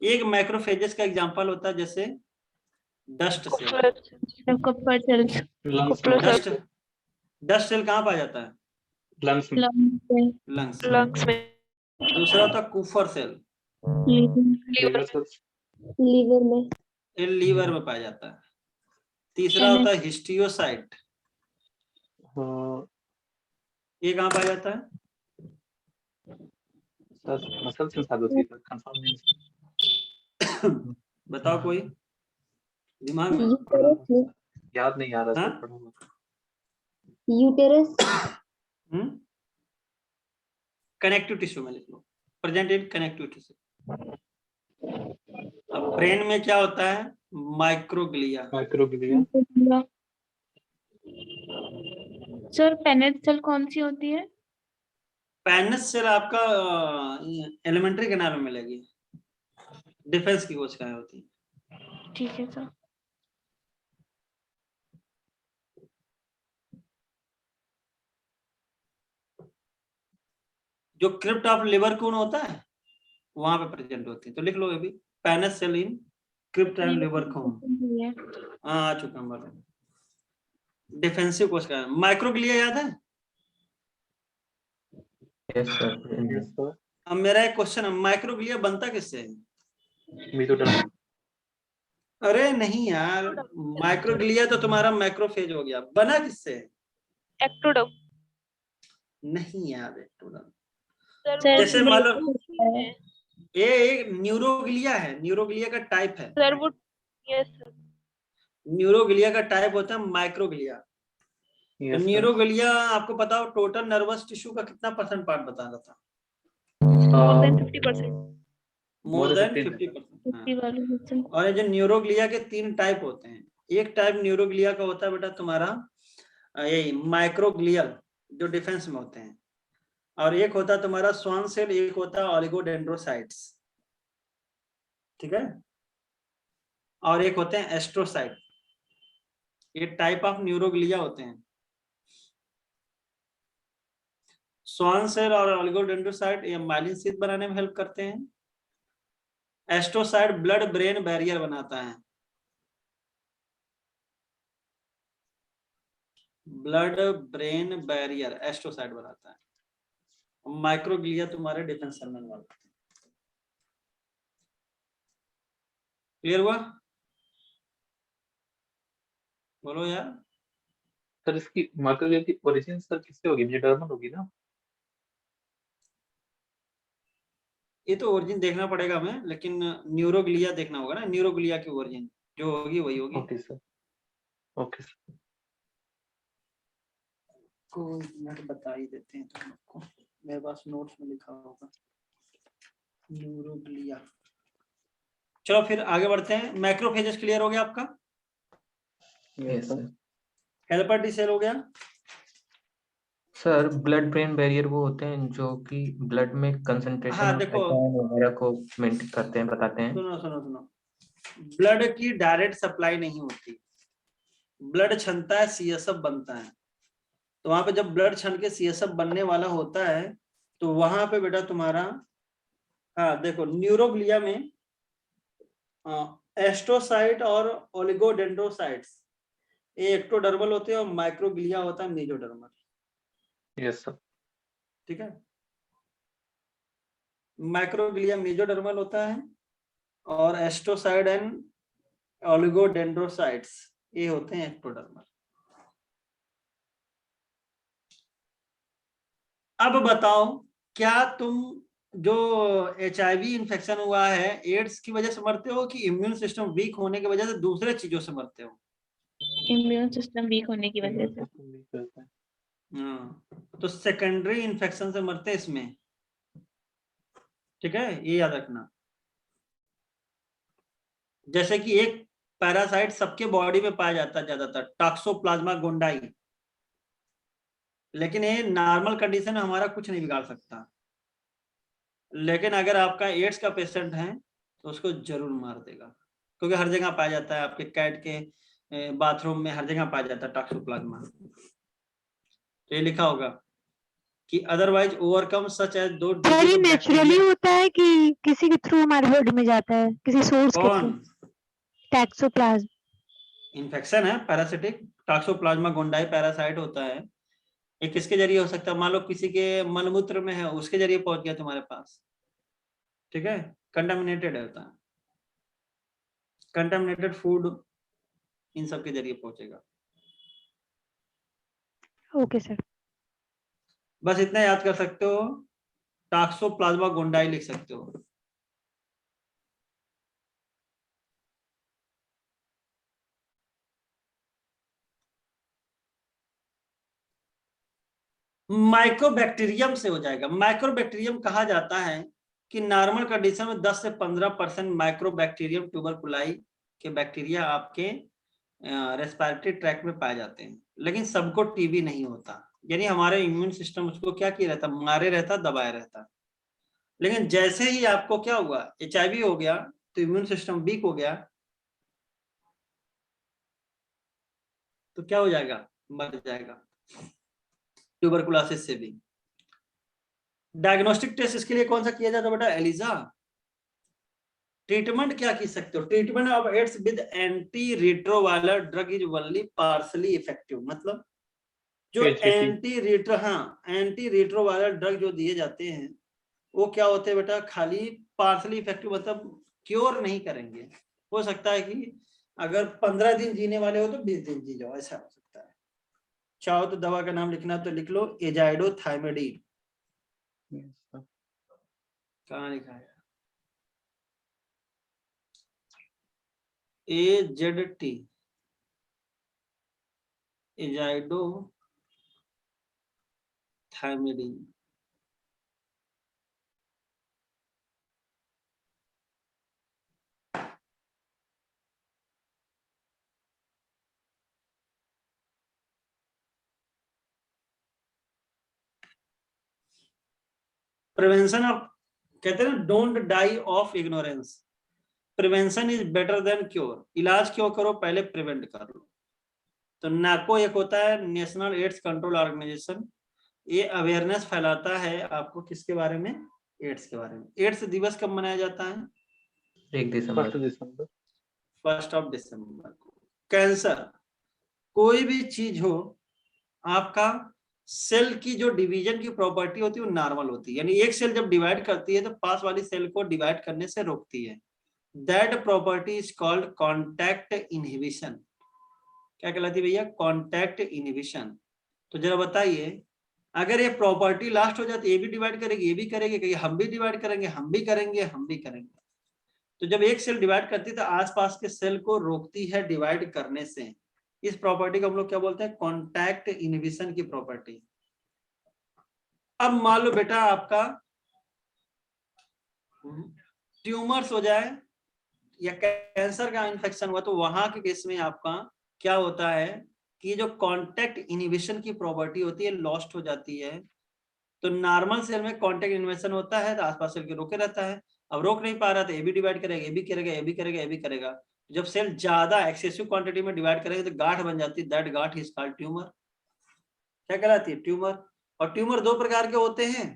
एक मैक्रोफेजेस का एग्जांपल होता है जैसे dust cell. Kapoor sales. Lungs में डस्ट डस्ट सेल कहाँ पाया जाता है? लंग्स में लंग्स। लंग्स में। दूसरा होता है कुफर सेल, लीवर सेल्स लीवर में। ये लीवर में पाया जाता है। तीसरा होता है हिस्टियोसाइट, ये कहाँ पाया जाता है? सर मसल्स में शायद होती है, कंफर्म नहीं है। बताओ कोई दिमाग में। याद नहीं आ रहा हाँ? सर, पढ़ा हुआ। यूटेरस। कनेक्टिव टिश्यू में लिख लो, प्रेजेंट इन कनेक्टिव टिश्यू। अब ब्रेन में क्या होता है? माइक्रोग्लिया। माइक्रोग्लिया। सर पेनेट सेल कौन सी होती है? पैनस सेल आपका एलिमेंट्री कैनाल में मिलेगी, डिफेंस की कोशिकाएं होती है। ठीक है सर। जो क्रिप्ट ऑफ लिवर कून होता है वहां पे प्रेजेंट होती है, तो लिख लो अभी Paneth cell in crypt and liver कून। आ चुका हूं। डिफेंसिव कोशिकाएं। माइक्रोग्लिया याद है? Yes sir. अब मेरा एक क्वेश्चन है, माइक्रोग्लिया बनता किससे है? मेसोडर्म। अरे नहीं यार, माइक्रोग्लिया तो तुम्हारा मैक्रोफेज हो गया, बना किससे? एक्टोडर्म। नहीं यार, एक्टोडर्म। सर जैसे मान लो है। ये एक न्यूरोग्लिया है, न्यूरोग्लिया का टाइप है। सर वो यस सर। न्यूरोग्लिया का टाइप होता है माइक्रोग्लिया। तो न्यूरोग्लिया आपको पता हो टोटल नर्वस टिश्यू का कितना परसेंट पार्ट बता रहा था? More than 50%। More than 50%। और ये जो न्यूरोग्लिया के 3 टाइप होते हैं। एक टाइप न्यूरोग्लिया का होता है बेटा तुम्हारा यही माइक्रोग्लियल, जो डिफेंस में होते हैं। और एक होता है तुम्हारा स्वान सेल, एक होता है ऑलिगोडेंड्रोसाइट्स, ठीक है। और एक होते हैं एस्ट्रोसाइट। ये टाइप ऑफ न्यूरोग्लिया होते हैं। स्वान सेल और ऑलिगोडेंड्रोसाइट ये माइलिन शीथ बनाने में हेल्प करते हैं। एस्ट्रोसाइट ब्लड ब्रेन बैरियर बनाता है। ब्लड ब्रेन बैरियर एस्ट्रोसाइट बनाता है। माइक्रोग्लिया तुम्हारे डिफेंस सेल में इन्वॉल्व होते हैं। क्लियर हुआ? बोलो यार। सर इसकी माइक्रोग्लिया की ओरिजिन सर किससे होगी? मेसोडर्मल होगी ना? ये तो ओरिजिन देखना पड़ेगा हमें, लेकिन न्यूरोग्लिया देखना होगा ना, न्यूरोग्लिया की ओरिजिन जो होगी वही होगी। Okay sir. Okay sir. कोई मिनट बता ही देते हैं तुम लोग को, मेरे पास नोट्स में लिखा होगा न्यूरोग्लिया। चलो फिर आगे बढ़ते हैं। मैक्रोफेजेस क्लियर हो गया आपका? Yes sir. Helper T cell हो गया। सर ब्लड ब्रेन बैरियर वो होते हैं जो कि ब्लड में कंसंट्रेशन हाँ देखो, वगैरह को मेंटेन करते हैं, बताते हैं। सुनो सुनो सुनो, ब्लड की डायरेक्ट सप्लाई नहीं होती। ब्लड क्षमता है, CSF बनता है। तो वहां पे जब ब्लड छन के CSF बनने वाला होता है तो वहां पे बेटा तुम्हारा, हाँ देखो न्यूरोग्लिया में एस्ट्रोसाइट और ओलिगोडेंड्रोसाइट्स ये एक्टोडर्मल होते हैं और माइक्रोग्लिया होता है मेजोडर्मल। Yes sir. ठीक है, माइक्रोग्लिया मेजोडर्मल होता है और एस्ट्रोसाइड एंड ओलिगोडेंड्रोसाइट्स ये होते हैं एक्टोडर्मल। अब बताओ, क्या तुम जो HIV इन्फेक्शन हुआ है एड्स की वजह से मरते हो कि इम्यून सिस्टम वीक होने की वजह से दूसरे चीजों से मरते हो? इम्यून सिस्टम वीक होने की वजह से। हाँ, तो सेकेंडरी इन्फेक्शन से मरते हैं इसमें। ठीक है, ये याद रखना। जैसे कि एक पैरासाइट सबके बॉडी में पाया जाता है ज्यादातर, टॉक्सोप्लाज्मा गोंडाई, लेकिन ये नॉर्मल कंडीशन में हमारा कुछ नहीं बिगाड़ सकता। लेकिन अगर आपका एड्स का पेशेंट है तो उसको जरूर मार देगा, क्योंकि हर जगह पाया जाता है, आपके कैट के बाथरूम में हर जगह पाया जाता है टॉक्सोप्लाज्मा। तो ये लिखा होगा कि अदरवाइज ओवरकम सच एज दो सर ये नेचुरली होता है कि किसी के थ्रू हमारे बॉडी में जाता है, किसी सोर्स के थ्रू? कौन टैक्सोप्लाज्म इन्फेक्शन है पैरासिटिक, टॉक्सोप्लाज्मा गोंडाई पैरासाइट होता है। ये किसके जरिए हो सकता है? मान लो किसी के मलमूत्र में है, उसके जरिए पहुंच गया तुम्हारे पास। ठीक है, कंटामिनेटेड होता है, कंटामिनेटेड फूड इन सब के जरिए पहुंचेगा। Okay sir. बस इतना याद कर सकते हो, टॉक्सोप्लाज्मा गोंडाई लिख सकते हो। माइक्रोबैक्टीरियम से हो जाएगा। माइक्रोबैक्टीरियम कहा जाता है कि नॉर्मल कंडीशन में 10 से 15% माइक्रोबैक्टीरियम ट्यूबरकुलाई के बैक्टीरिया आपके रेस्पिरेटरी ट्रैक्ट में पाए जाते हैं, लेकिन सबको टीबी नहीं होता। यानी हमारे इम्यून सिस्टम उसको क्या किया रहता, मारे रहता, दबाए रहता। लेकिन जैसे ही आपको क्या हुआ, HIV हो गया तो इम्यून सिस्टम वीक हो गया, तो क्या हो जाएगा, मर जाएगा ट्यूबरकुलोसिस से भी। डायग्नोस्टिक टेस्ट इसके लिए कौन सा किया जाता है बेटा? एलिजा। ट्रीटमेंट क्या की सकते हो? Treatment of AIDS with anti retroviral drug is only partially effective. मतलब जो एंटी रिट्रोवायरल ड्रग जो दिए जाते हैं वो क्या होते हैं बेटा? खाली पार्शली इफेक्टिव, मतलब क्योर नहीं करेंगे। हो सकता है कि अगर 15 दिन जीने वाले हो तो 20 दिन जी जाओ, ऐसा हो सकता है। चाहो तो दवा का नाम लिखना तो लिख लो, एजाइडोथाइमिडीन। कहाँ लिखा है? AZT, एजाइडोथाइमिडीन। प्रिवेंशन ऑफ, कहते हैं ना, don't die of ignorance. Prevention is better than cure. इलाज क्यों करो, पहले प्रिवेंट कर लो। तो नाको एक होता है नेशनल एड्स कंट्रोल ऑर्गेनाइजेशन, ये अवेयरनेस फैलाता है आपको किसके बारे में? एड्स के बारे में। एड्स दिवस कब मनाया जाता है? 1 दिसंबर। 1 दिसंबर को। कैंसर, कोई भी चीज हो, आपका सेल की जो डिवीजन की प्रॉपर्टी होती है वो नॉर्मल होती है। यानी एक सेल जब डिवाइड करती है तो पास वाली सेल को डिवाइड करने से रोकती है। That property is called contact inhibition. क्या कहलाती है भैया? Contact inhibition. तो जरा बताइए, अगर ये प्रॉपर्टी लास्ट हो जाती है, ये भी डिवाइड करेगी, ये भी करेगी, कहीं हम भी डिवाइड करेंगे, हम भी करेंगे, हम भी करेंगे। तो जब एक सेल डिवाइड करती है तो आसपास के सेल को रोकती है डिवाइड करने से। इस प्रॉपर्टी को हम लोग क्या बोलते हैं? कॉन्टैक्ट इनहिबिशन की प्रॉपर्टी। अब मान लो बेटा आपका ट्यूमर्स हो जाए या कैंसर का इन्फेक्शन हुआ, तो वहां के केस में आपका क्या होता है कि जो कॉन्टैक्ट इनहिबिशन की प्रॉपर्टी होती है लॉस्ट हो जाती है। तो नॉर्मल सेल में कॉन्टैक्ट इनहिबिशन होता है तो आसपास सेल के रोके रहता है। अब रोक नहीं पा रहा तो ये भी डिवाइड करेगा, ये भी करेगा, ये भी करेगा, ये भी करेगा। जब सेल ज्यादा एक्सेसिव क्वांटिटी में डिवाइड करेगा तो गांठ बन जाती है। दैट गांठ इज कॉल्ड ट्यूमर। क्या कहलाती है? ट्यूमर। और ट्यूमर दो प्रकार के होते हैं,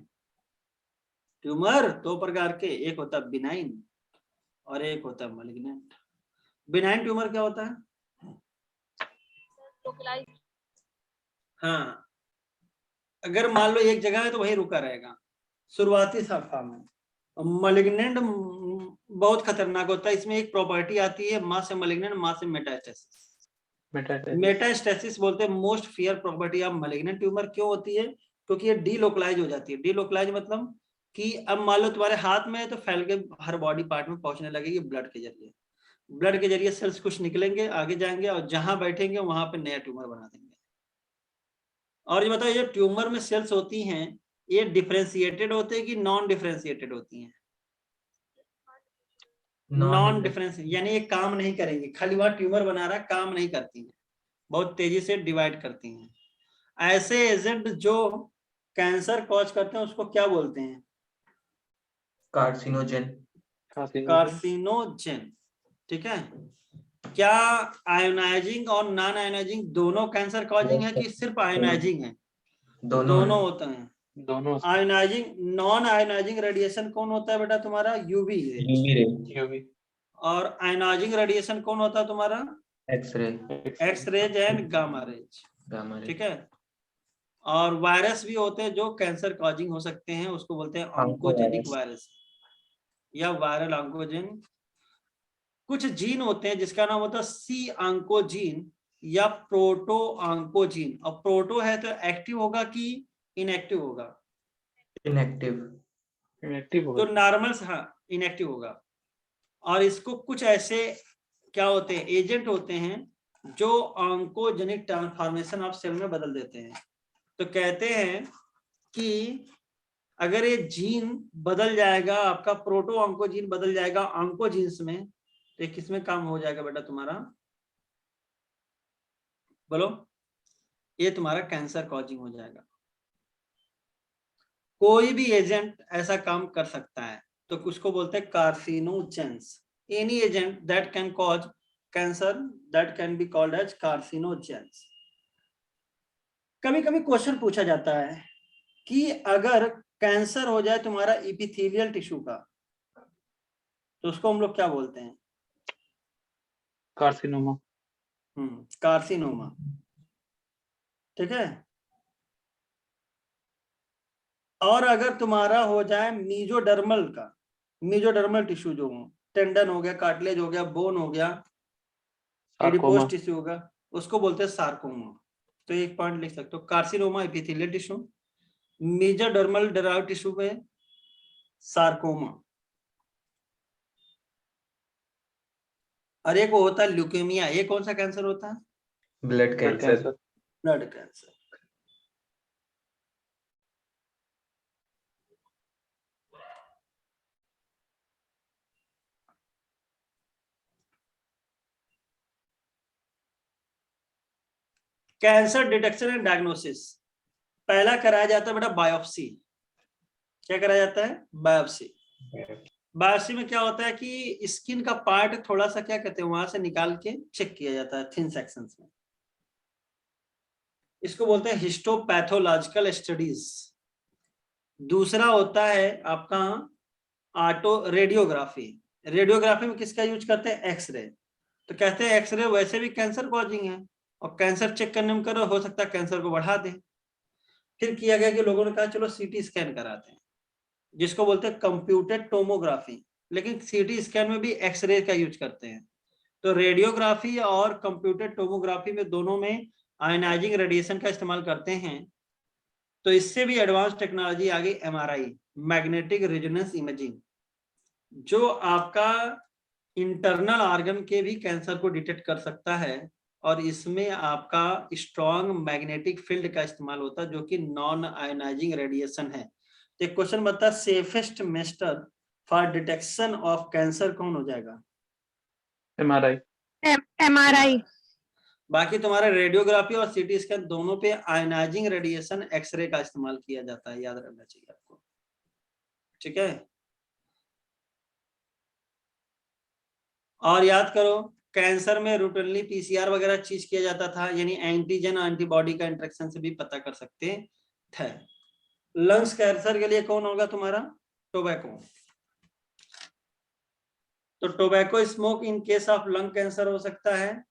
ट्यूमर दो प्रकार के, एक होता है बिनाइन और एक होता है मैलिग्नेंट। बिनाइन ट्यूमर क्या होता है? Localized. हाँ, अगर मान लो एक जगह है तो वही रुका रहेगा शुरुआती शाखा में। मैलिग्नेंट बहुत खतरनाक होता है, इसमें एक प्रॉपर्टी आती है मास से मैलिग्नेंट, मास से मेटास्टेसिस। मेटास्टेसिस बोलते हैं most fear property of malignant tumour. क्यों होती है? क्योंकि ये डीलोकलाइज हो जाती है। डीलोकलाइज मतलब कि अब मान लो तुम्हारे हाथ में है तो फैल के हर बॉडी पार्ट में पहुंचने लगेगी ब्लड के जरिए। ब्लड के जरिए सेल्स कुछ निकलेंगे, आगे जाएंगे और जहां बैठेंगे वहां पे नया ट्यूमर बना देंगे। और ये बताओ, ये ट्यूमर में सेल्स होती हैं, ये डिफरेंशिएटेड होते हैं कि नॉन डिफरेंशिएटेड होती हैं? नॉन डिफरेंस, यानी ये काम नहीं करेंगी, खाली वहां ट्यूमर बना रहा, काम नहीं करती हैं, बहुत तेजी से डिवाइड करती हैं। ऐसे एजेंट जो कैंसर कॉज करते हैं उसको क्या बोलते हैं? कार्सिनोजेन। कार्सिनोजेन। ठीक है। क्या आयोनाइजिंग और नॉन आयोनाइजिंग दोनों कैंसर कॉजिंग है कि सिर्फ आयोनाइजिंग है? दोनों होते हैं। दोनों आयोनाइजिंग, नॉन आयोनाइजिंग रेडिएशन कौन होता है बेटा तुम्हारा? UV ray. यूवी और आयोनाइजिंग रेडिएशन कौन होता है तुम्हारा? X ray. X rays and gamma rays. ठीक है। और वायरस भी होते हैं जो कैंसर कॉजिंग हो सकते हैं, उसको बोलते हैं ऑन्कोजेनिक वायरस या वायरल ऑन्कोजेन। कुछ जीन होते हैं जिसका नाम होता है सी ऑन्कोजीन या प्रोटो ऑन्कोजीन। और प्रोटो है तो एक्टिव होगा कि इनएक्टिव होगा? इनएक्टिव तो होगा। नॉर्मल, हाँ इनएक्टिव होगा। और इसको कुछ ऐसे क्या होते हैं, एजेंट होते हैं जो ऑन्कोजेनिक ट्रांसफॉर्मेशन ऑफ सेल में बदल देते हैं। तो कहते हैं कि अगर ये जीन बदल जाएगा, आपका प्रोटो ऑन्कोजीन बदल जाएगा ऑन्कोजीन्स में, तो ये किसमें काम हो जाएगा बेटा तुम्हारा? बोलो। ये तुम्हारा कैंसर कॉजिंग हो जाएगा। कोई भी एजेंट ऐसा काम कर सकता है, तो उसको बोलते हैं carcinogens. Any agent that can cause cancer that can be called as carcinogens. कभी कभी क्वेश्चन पूछा जाता है कि अगर कैंसर हो जाए तुम्हारा इपिथेलियल टिश्यू का, तो उसको हम लोग क्या बोलते हैं? कार्सिनोमा। कार्सिनोमा। ठीक है। और अगर तुम्हारा हो जाए मीजोडर्मल का, मीजोडर्मल टिश्यू जो हो, टेंडन हो गया, कार्टिलेज हो गया, बोन हो गया, एडिपोज टिश्यू होगा, उसको बोलते हैं सार्कोमा। तो एक पॉइंट लिख सकते हो, carcinoma epithelial tissue, mesodermal derive tissue में सार्कोमा। और एक वो होता है ल्यूकेमिया। ये कौन सा कैंसर होता है? Blood cancer. Blood cancer. Cancer detection and diagnosis पहला कराया जाता है बेटा बायोप्सी। क्या कराया जाता है? बायोप्सी। बायोप्सी में क्या होता है कि स्किन का पार्ट थोड़ा सा क्या कहते हैं वहां से निकाल के चेक किया जाता है थिन सेक्शंस में। इसको बोलते हैं हिस्टोपैथोलॉजिकल स्टडीज। दूसरा होता है आपका ऑटो रेडियोग्राफी। रेडियोग्राफी में किसका यूज करते हैं? एक्सरे। तो कहते हैं एक्सरे वैसे भी कैंसर कॉजिंग है, और कैंसर चेक करने में करो, हो सकता है कैंसर को बढ़ा दे। फिर किया गया कि लोगों ने कहा चलो सीटी स्कैन कराते हैं, जिसको बोलते हैं कंप्यूटेड टोमोग्राफी। लेकिन सीटी स्कैन में भी एक्सरे का यूज करते हैं। तो रेडियोग्राफी और कंप्यूटेड टोमोग्राफी में दोनों में आयनाइजिंग रेडिएशन का इस्तेमाल करते हैं। तो इससे भी एडवांस टेक्नोलॉजी आ गई एमआरआई, मैग्नेटिक रेजोनेंस इमेजिंग, जो आपका इंटरनल ऑर्गन के भी कैंसर को डिटेक्ट कर सकता है। और इसमें आपका स्ट्रॉन्ग मैग्नेटिक फील्ड का इस्तेमाल होता है जो कि नॉन आयोनाइजिंग रेडिएशन है। तो एक क्वेश्चन बनता है safest method for detection of cancer कौन हो जाएगा? एमआरआई। MRI। बाकी तुम्हारे रेडियोग्राफी और सीटी स्कैन दोनों पे आयोनाइजिंग रेडिएशन एक्सरे का इस्तेमाल किया जाता है, याद रखना चाहिए आपको। ठीक है। और याद करो कैंसर में रूटीनली पीसीआर वगैरह चीज किया जाता था, यानी एंटीजन एंटीबॉडी का इंटरेक्शन से भी पता कर सकते थे। लंग्स कैंसर के लिए कौन होगा तुम्हारा? टोबैको। तो tobacco smoke in case of lung cancer हो सकता है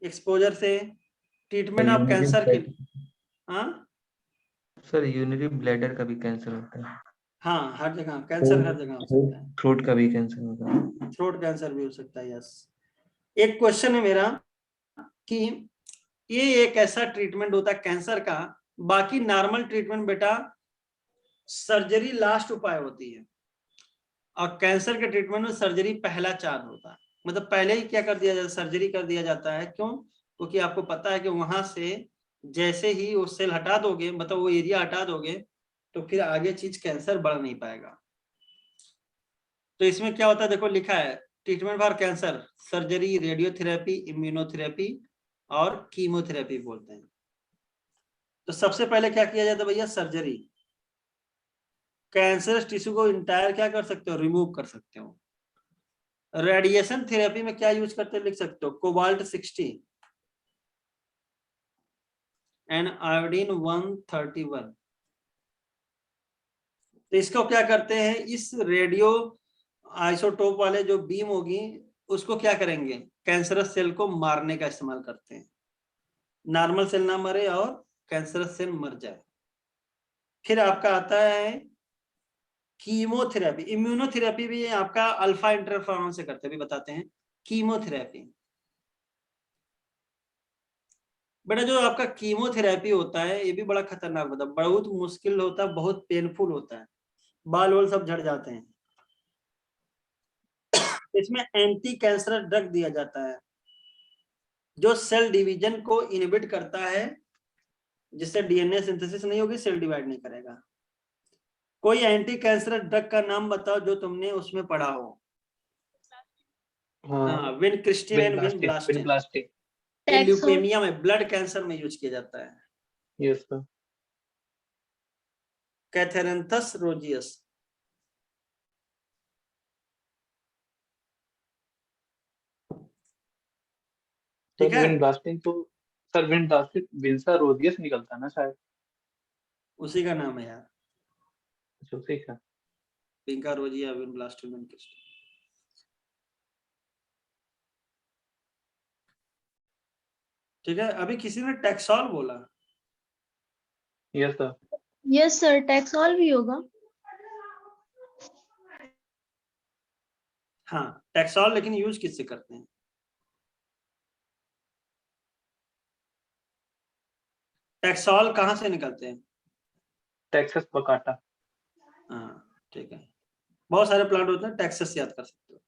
एक्सपोजर से। ट्रीटमेंट ऑफ कैंसर के, हाँ सर यूरिनरी ब्लैडर का भी कैंसर होता है। हाँ, हर जगह कैंसर, हर जगह हो सकता है। थ्रोट का भी कैंसर होता है। थ्रोट कैंसर भी हो सकता है, यस। एक क्वेश्चन है मेरा कि ये एक ऐसा ट्रीटमेंट होता है कैंसर का, बाकी नॉर्मल ट्रीटमेंट बेटा सर्जरी लास्ट उपाय होती है, और कैंसर के ट्रीटमेंट में सर्जरी पहला चार्ज होता है। मतलब पहले ही क्या कर दिया जाता है, सर्जरी कर दिया जाता है। क्यों? क्योंकि आपको पता है कि वहां से जैसे ही वो सेल हटा दोगे, मतलब वो एरिया हटा दोगे, तो फिर आगे चीज कैंसर बढ़ नहीं पाएगा। तो इसमें क्या होता है, देखो लिखा है treatment for cancer, surgery, radiotherapy, immunotherapy और कीमोथेरेपी बोलते हैं। तो सबसे पहले क्या किया जाता है भैया? सर्जरी। कैंसरस टिश्यू को इंटायर क्या कर सकते हो? रिमूव कर सकते हो। रेडिएशन थेरेपी में क्या यूज करते हैं लिख सकते हो? Cobalt 60 and iodine 131। तो इसको क्या करते हैं, इस रेडियो आइसोटोप वाले जो बीम होगी उसको क्या करेंगे, कैंसरस सेल को मारने का इस्तेमाल करते हैं। नॉर्मल सेल ना मरे और कैंसरस सेल मर जाए। फिर आपका आता है कीमोथेरेपी। इम्यूनोथेरेपी भी आपका अल्फा इंटरफेरोन से करते हैं, भी बताते हैं। कीमोथेरेपी बेटा, जो आपका कीमोथेरेपी होता है ये भी बड़ा खतरनाक होता है, बहुत मुश्किल होता है, बहुत पेनफुल होता है, बाल वाल सब झड़ जाते हैं। इसमें एंटी कैंसर ड्रग दिया जाता है जो सेल डिवीजन को इनहिबिट करता है, जिससे डीएनए सिंथेसिस नहीं होगी, सेल डिवाइड नहीं करेगा। कोई एंटी कैंसर ड्रग का नाम बताओ जो तुमने उसमें पढ़ा हो। हाँ, विनक्रिस्टिन एंड विनब्लास्टिन। विनब्लास्टिन। ये ल्यूकेमिया में, ब्लड कैंसर में यूज किया जाता है। Yes sir. Catharanthus roseus. ठीक है, विनब्लास्टिन तो सर, विनब्लास्टिन विंसर रोजियस निकलता है ना शायद। उसी का नाम है यार, अच्छा उसी का। पिंका रोजिया, विनब्लास्टिन, विनक्रिस्टिन। ठीक है, अभी किसी ने टैक्सॉल बोला। Yes sir. यस सर, टैक्सॉल भी होगा। हाँ टैक्सॉल, लेकिन यूज किससे करते हैं? टैक्सॉल कहाँ से निकलते हैं? टेक्सास बकाटा। हाँ ठीक है, बहुत सारे प्लांट होते हैं, टेक्सास याद कर सकते हो।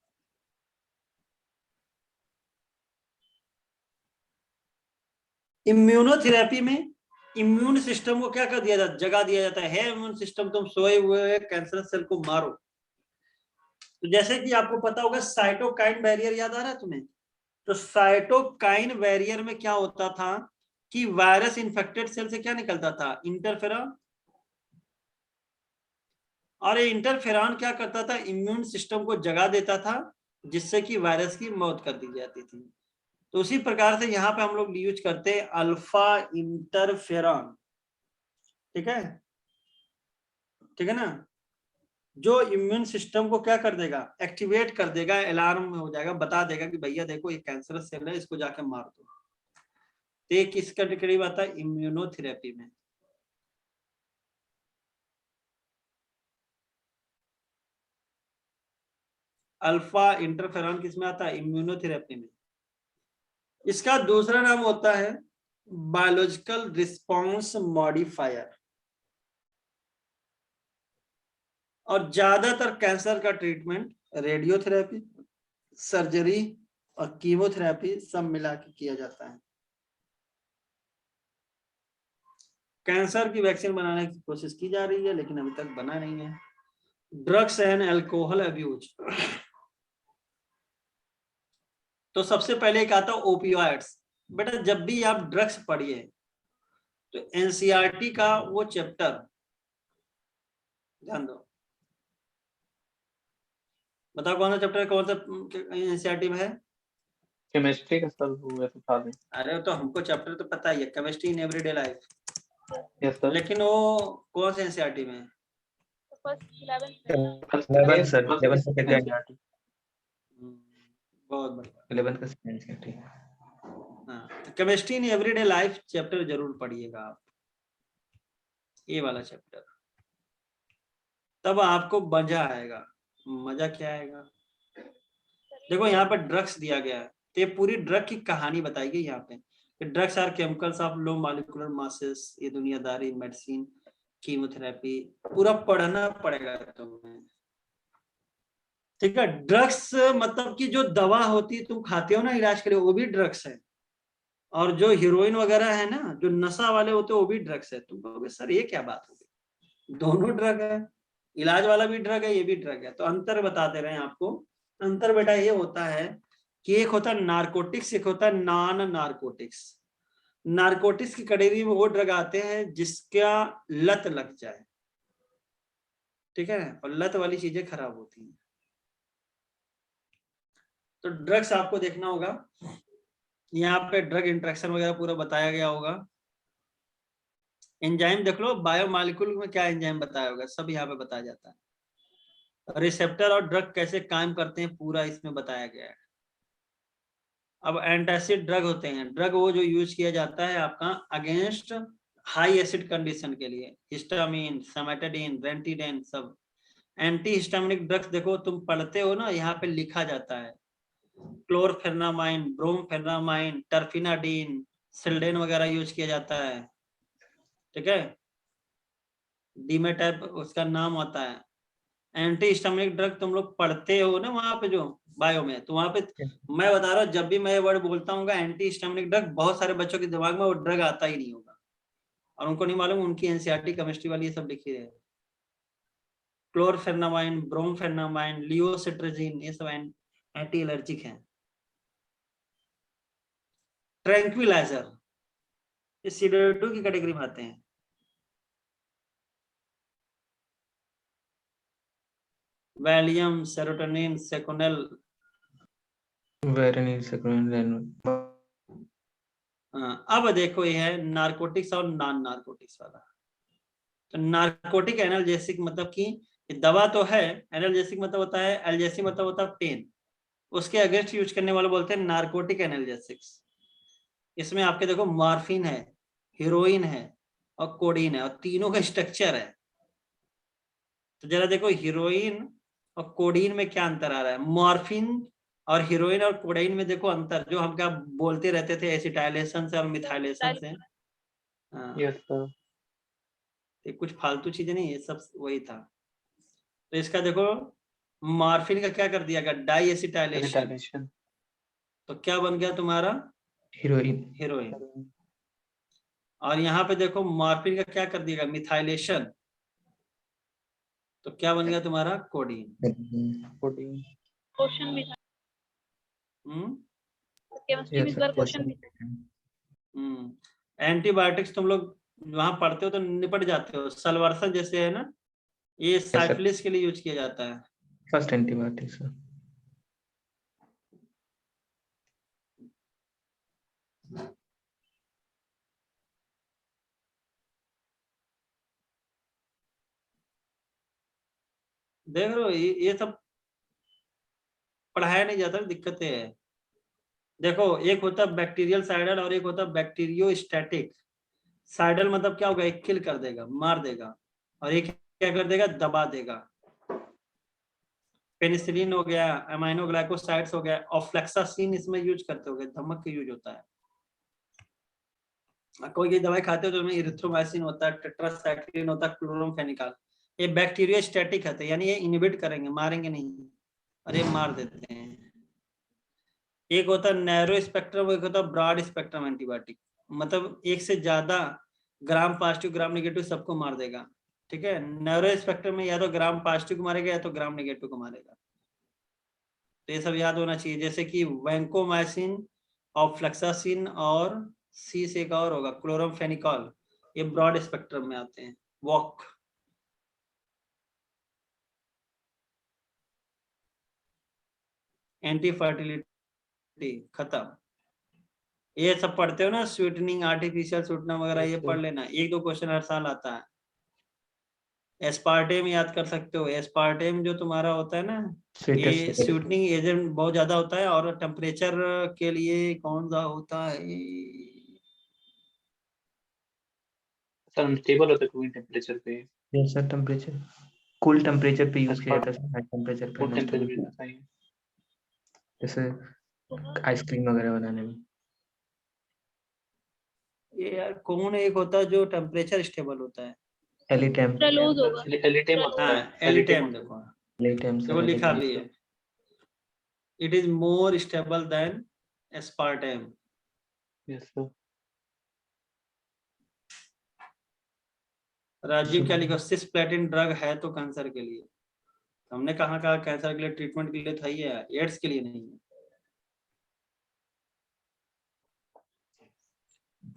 इम्यूनोथेरेपी में इम्यून सिस्टम को क्या कर दिया जाता है? जगा दिया जाता है इम्यून सिस्टम, तुम सोए हुए कैंसर सेल को मारो। तो जैसे कि आपको पता होगा साइटोकाइन बैरियर, याद आ रहा है तुम्हें? तो साइटोकाइन बैरियर में क्या होता था कि वायरस इन्फेक्टेड सेल से क्या निकलता था? इंटरफेरॉन। और ये इंटरफेरॉन क्या करता था? इम्यून सिस्टम को जगा देता था, जिससे कि वायरस की मौत कर दी जाती थी। तो उसी प्रकार से यहाँ पे हम लोग यूज करते हैं अल्फा इंटरफेरॉन। ठीक है, ठीक है ना, जो इम्यून सिस्टम को क्या कर देगा? एक्टिवेट कर देगा, अलार्म हो जाएगा, बता देगा कि भैया देखो ये कैंसरस सेल है, इसको जाके मार दो। तो ये किस कैटेगरी में आता है? इम्यूनोथेरेपी में। अल्फा इंटरफेरॉन किस में आता है? इम्यूनोथेरेपी में। इसका दूसरा नाम होता है बायोलॉजिकल रिस्पॉन्स मॉडिफायर। और ज्यादातर कैंसर का ट्रीटमेंट रेडियोथेरेपी, सर्जरी और कीमोथेरेपी सब मिला के किया जाता है। कैंसर की वैक्सीन बनाने की कोशिश की जा रही है, लेकिन अभी तक बना नहीं है। Drugs and alcohol abuse. तो सबसे पहले एक आता है ओपियोइड्स। बेटा जब भी आप ड्रग्स पढ़िए तो एनसीईआरटी का वो चैप्टर ध्यान दो। बताओ कौन सा चैप्टर, कौन सा एनसीईआरटी में है? केमिस्ट्री का सर वो है तो था नहीं। अरे तो हमको चैप्टर तो पता ही है, chemistry in everyday life, yes sir. लेकिन वो कौन से एनसीईआरटी में है? फर्स्ट 11th 11 सर, 11 का सेकंड, NCERT। बहुत बढ़िया। 11 का सेकंड, ठीक है। हाँ, chemistry in everyday life chapter जरूर पढ़िएगा आप, ये वाला चैप्टर, तब आपको मजा आएगा। मजा क्या आएगा? देखो यहाँ पर ड्रग्स दिया गया है, तो ये पूरी ड्रग की कहानी बताई गई यहाँ पे। Drugs are chemicals of low molecular masses, ये दुनियादारी, मेडिसिन, कीमोथेरेपी, पूरा पढ़ना पड़ेगा तुम्हें, ठीक है। ड्रग्स मतलब कि जो दवा होती है तुम खाते हो ना इलाज के लिए, वो भी ड्रग्स है। और जो हीरोइन वगैरह है ना, जो नशा वाले होते हैं, वो भी ड्रग्स है। तुम कहोगे सर ये क्या बात होगी, दोनों ड्रग है, इलाज वाला भी ड्रग है, ये भी ड्रग है। तो अंतर बताते रहे आपको। अंतर बेटा ये होता है कि एक होता है नारकोटिक्स, एक होता है नॉन नारकोटिक्स। नारकोटिक्स की कैटेगरी में वो ड्रग आते हैं जिसका लत लग जाए, ठीक है, और लत वाली चीजें खराब होती हैं। तो ड्रग्स आपको देखना होगा, यहाँ पे ड्रग इंटरेक्शन वगैरह पूरा बताया गया होगा। एंजाइम देख लो, बायोमॉलिक्यूल में क्या एंजाइम बताया होगा, सब यहाँ पे बताया जाता है। रिसेप्टर और ड्रग कैसे काम करते हैं पूरा इसमें बताया गया है। अब एंटासिड ड्रग होते हैं, ड्रग वो जो यूज किया जाता है आपका अगेंस्ट हाई एसिड कंडीशन के लिए, हिस्टामिन, समेटाडीन, रेंटिडेन, सब एंटी हिस्टामिनिक ड्रग्स। देखो तुम पढ़ते हो ना, यहाँ पे लिखा जाता है क्लोरफेनामाइन, ब्रोमफेनामाइन, टर्फिनाडीन, सिल्डेन वगैरह यूज किया जाता है, ठीक है। डीमेटैप उसका नाम होता है। एंटी हिस्टामिनिक ड्रग तुम लोग पढ़ते हो ना वहां पे जो बायो में, तो वहां पे मैं बता रहा हूँ, जब भी मैं ये वर्ड बोलता हूँ एंटी हिस्टामिनिक ड्रग, बहुत सारे बच्चों के दिमाग में वो ड्रग आता ही नहीं होगा, और उनको नहीं मालूम उनकी एनसीईआरटी केमिस्ट्री वाली ये सब लिखी है। क्लोरफेनामाइन, ब्रोमफेनामाइन, लियोसिट्राजिन, ये सब एंटी एलर्जिक है। ट्रैंक्विलाइजर ये सीडेटिव की कैटेगरी में आते हैं। वैलियम, सेरोटोनिन, सेकोनेल, वेरिन, सेक्रोनिन। अब देखो ये है नारकोटिक्स और नॉन नारकोटिक्स वाला। तो नारकोटिक एनाल्जेसिक मतलब कि दवा तो है, एनाल्जेसिक मतलब होता है, एल्जेसिक मतलब होता है पेन, उसके अगेंस्ट यूज करने वाले बोलते हैं नारकोटिक एनाल्जेसिक्स। इसमें आपके देखो मॉर्फिन है, हीरोइन है और कोडीन है, और तीनों का स्ट्रक्चर है। तो जरा देखो हीरोइन और कोडीन में क्या अंतर आ रहा है, मॉर्फिन और हीरोइन और कोडीन में देखो अंतर, जो हम क्या बोलते रहते थे एसिटाइलेशन से और मिथाइलेशन से। Yes sir. ये कुछ फालतू चीजें नहीं, ये सब वही था। तो इसका देखो मॉर्फिन का क्या कर दिया गया, डाई एसिटाइलेशन, एसिटाइलेशन। तो क्या बन गया तुम्हारा हीरोइन। हीरोइन। और यहाँ पे देखो मॉर्फिन का क्या कर दिया गया, मिथाइलेशन, तो क्या बन गया तुम्हारा कोडीन। क्वेश्चन भी था, केमिस्ट्री में इस बार क्वेश्चन भी था। एंटीबायोटिक्स तुम लोग वहां पढ़ते हो तो निपट जाते हो। सल्वर्सन जैसे है ना, ये साइफिलिस के लिए यूज किया जाता है। First antibiotic sir. देख रहे हो ये सब पढ़ाया नहीं जाता, दिक्कतें है। देखो एक होता है बैक्टीरियल साइडल और एक होता है बैक्टीरियोस्टैटिक। साइडल मतलब क्या होगा, एक किल कर देगा, मार देगा, और एक क्या कर देगा, दबा देगा। पेनिसिलिन हो गया, अमाइनो ग्लाइकोसाइड्स हो गया, और फ्लेक्सासिन इसमें यूज करते हो, धमक के यूज होता है। कोई दवाई खाते हो तो उसमें इरिथ्रोमाइसिन होता है, टेट्रासाइक्लिन होता है, क्लोरोमफेनिकॉल। ये बैक्टीरियोस्टैटिक है, यानी ये इनहिबिट करेंगे, मारेंगे नहीं, और ये मार देते हैं। एक होता है नैरो स्पेक्ट्रम, एक होता है ब्रॉड स्पेक्ट्रम एंटीबायोटिक, मतलब एक से ज्यादा ग्राम पॉजिटिव ग्राम नेगेटिव सबको मार देगा, ठीक है। नैरो स्पेक्ट्रम में या तो ग्राम पॉजिटिव को मारेगा या तो ग्राम नेगेटिव को मारेगा। तो ये सब याद होना चाहिए, जैसे कि वैंकोमाइसिन, ऑफ्लेक्सासिन, और सी से एक और होगा क्लोरोमफेनिकॉल, ये ब्रॉड स्पेक्ट्रम में आते हैं। वॉक एंटी फर्टिलिटी एसिडिटी, खत्म। ये सब पढ़ते हो ना, स्वीटनिंग, आर्टिफिशियल स्वीटनर वगैरह, ये पढ़ लेना, 1-2 क्वेश्चन हर साल आता है। एस्पार्टेम याद कर सकते हो, एस्पार्टेम जो तुम्हारा होता है ना, ये स्वीटनिंग एजेंट बहुत ज्यादा होता है। और टेम्परेचर के लिए कौन सा होता है? सर स्टेबल होता है कूलिंग टेम्परेचर पे। Yes sir, temperature cool temperature पे यूज किया जाता है, हाई टेम्परेचर पे कूल नहीं टेम्परेचर इस्तेमाल, पे चाहिए। जैसे आइसक्रीम वगैरह बनाने में। ये यार कौन एक होता है जो टेम्परेचर स्टेबल होता है? एलिटेम, लूज होगा। एलिटेम होता हाँ, है, एलिटेम। देखो एलिटेम देखो सर, लिखा एलिटेम। भी है, it is more stable than aspartame. Yes sir. Rajeev क्या लिखा? सिस्प्लेटिन ड्रग है तो कैंसर के लिए। हमने कहाँ कहा कैंसर के लिए, ट्रीटमेंट के लिए था, ये एड्स के लिए नहीं है।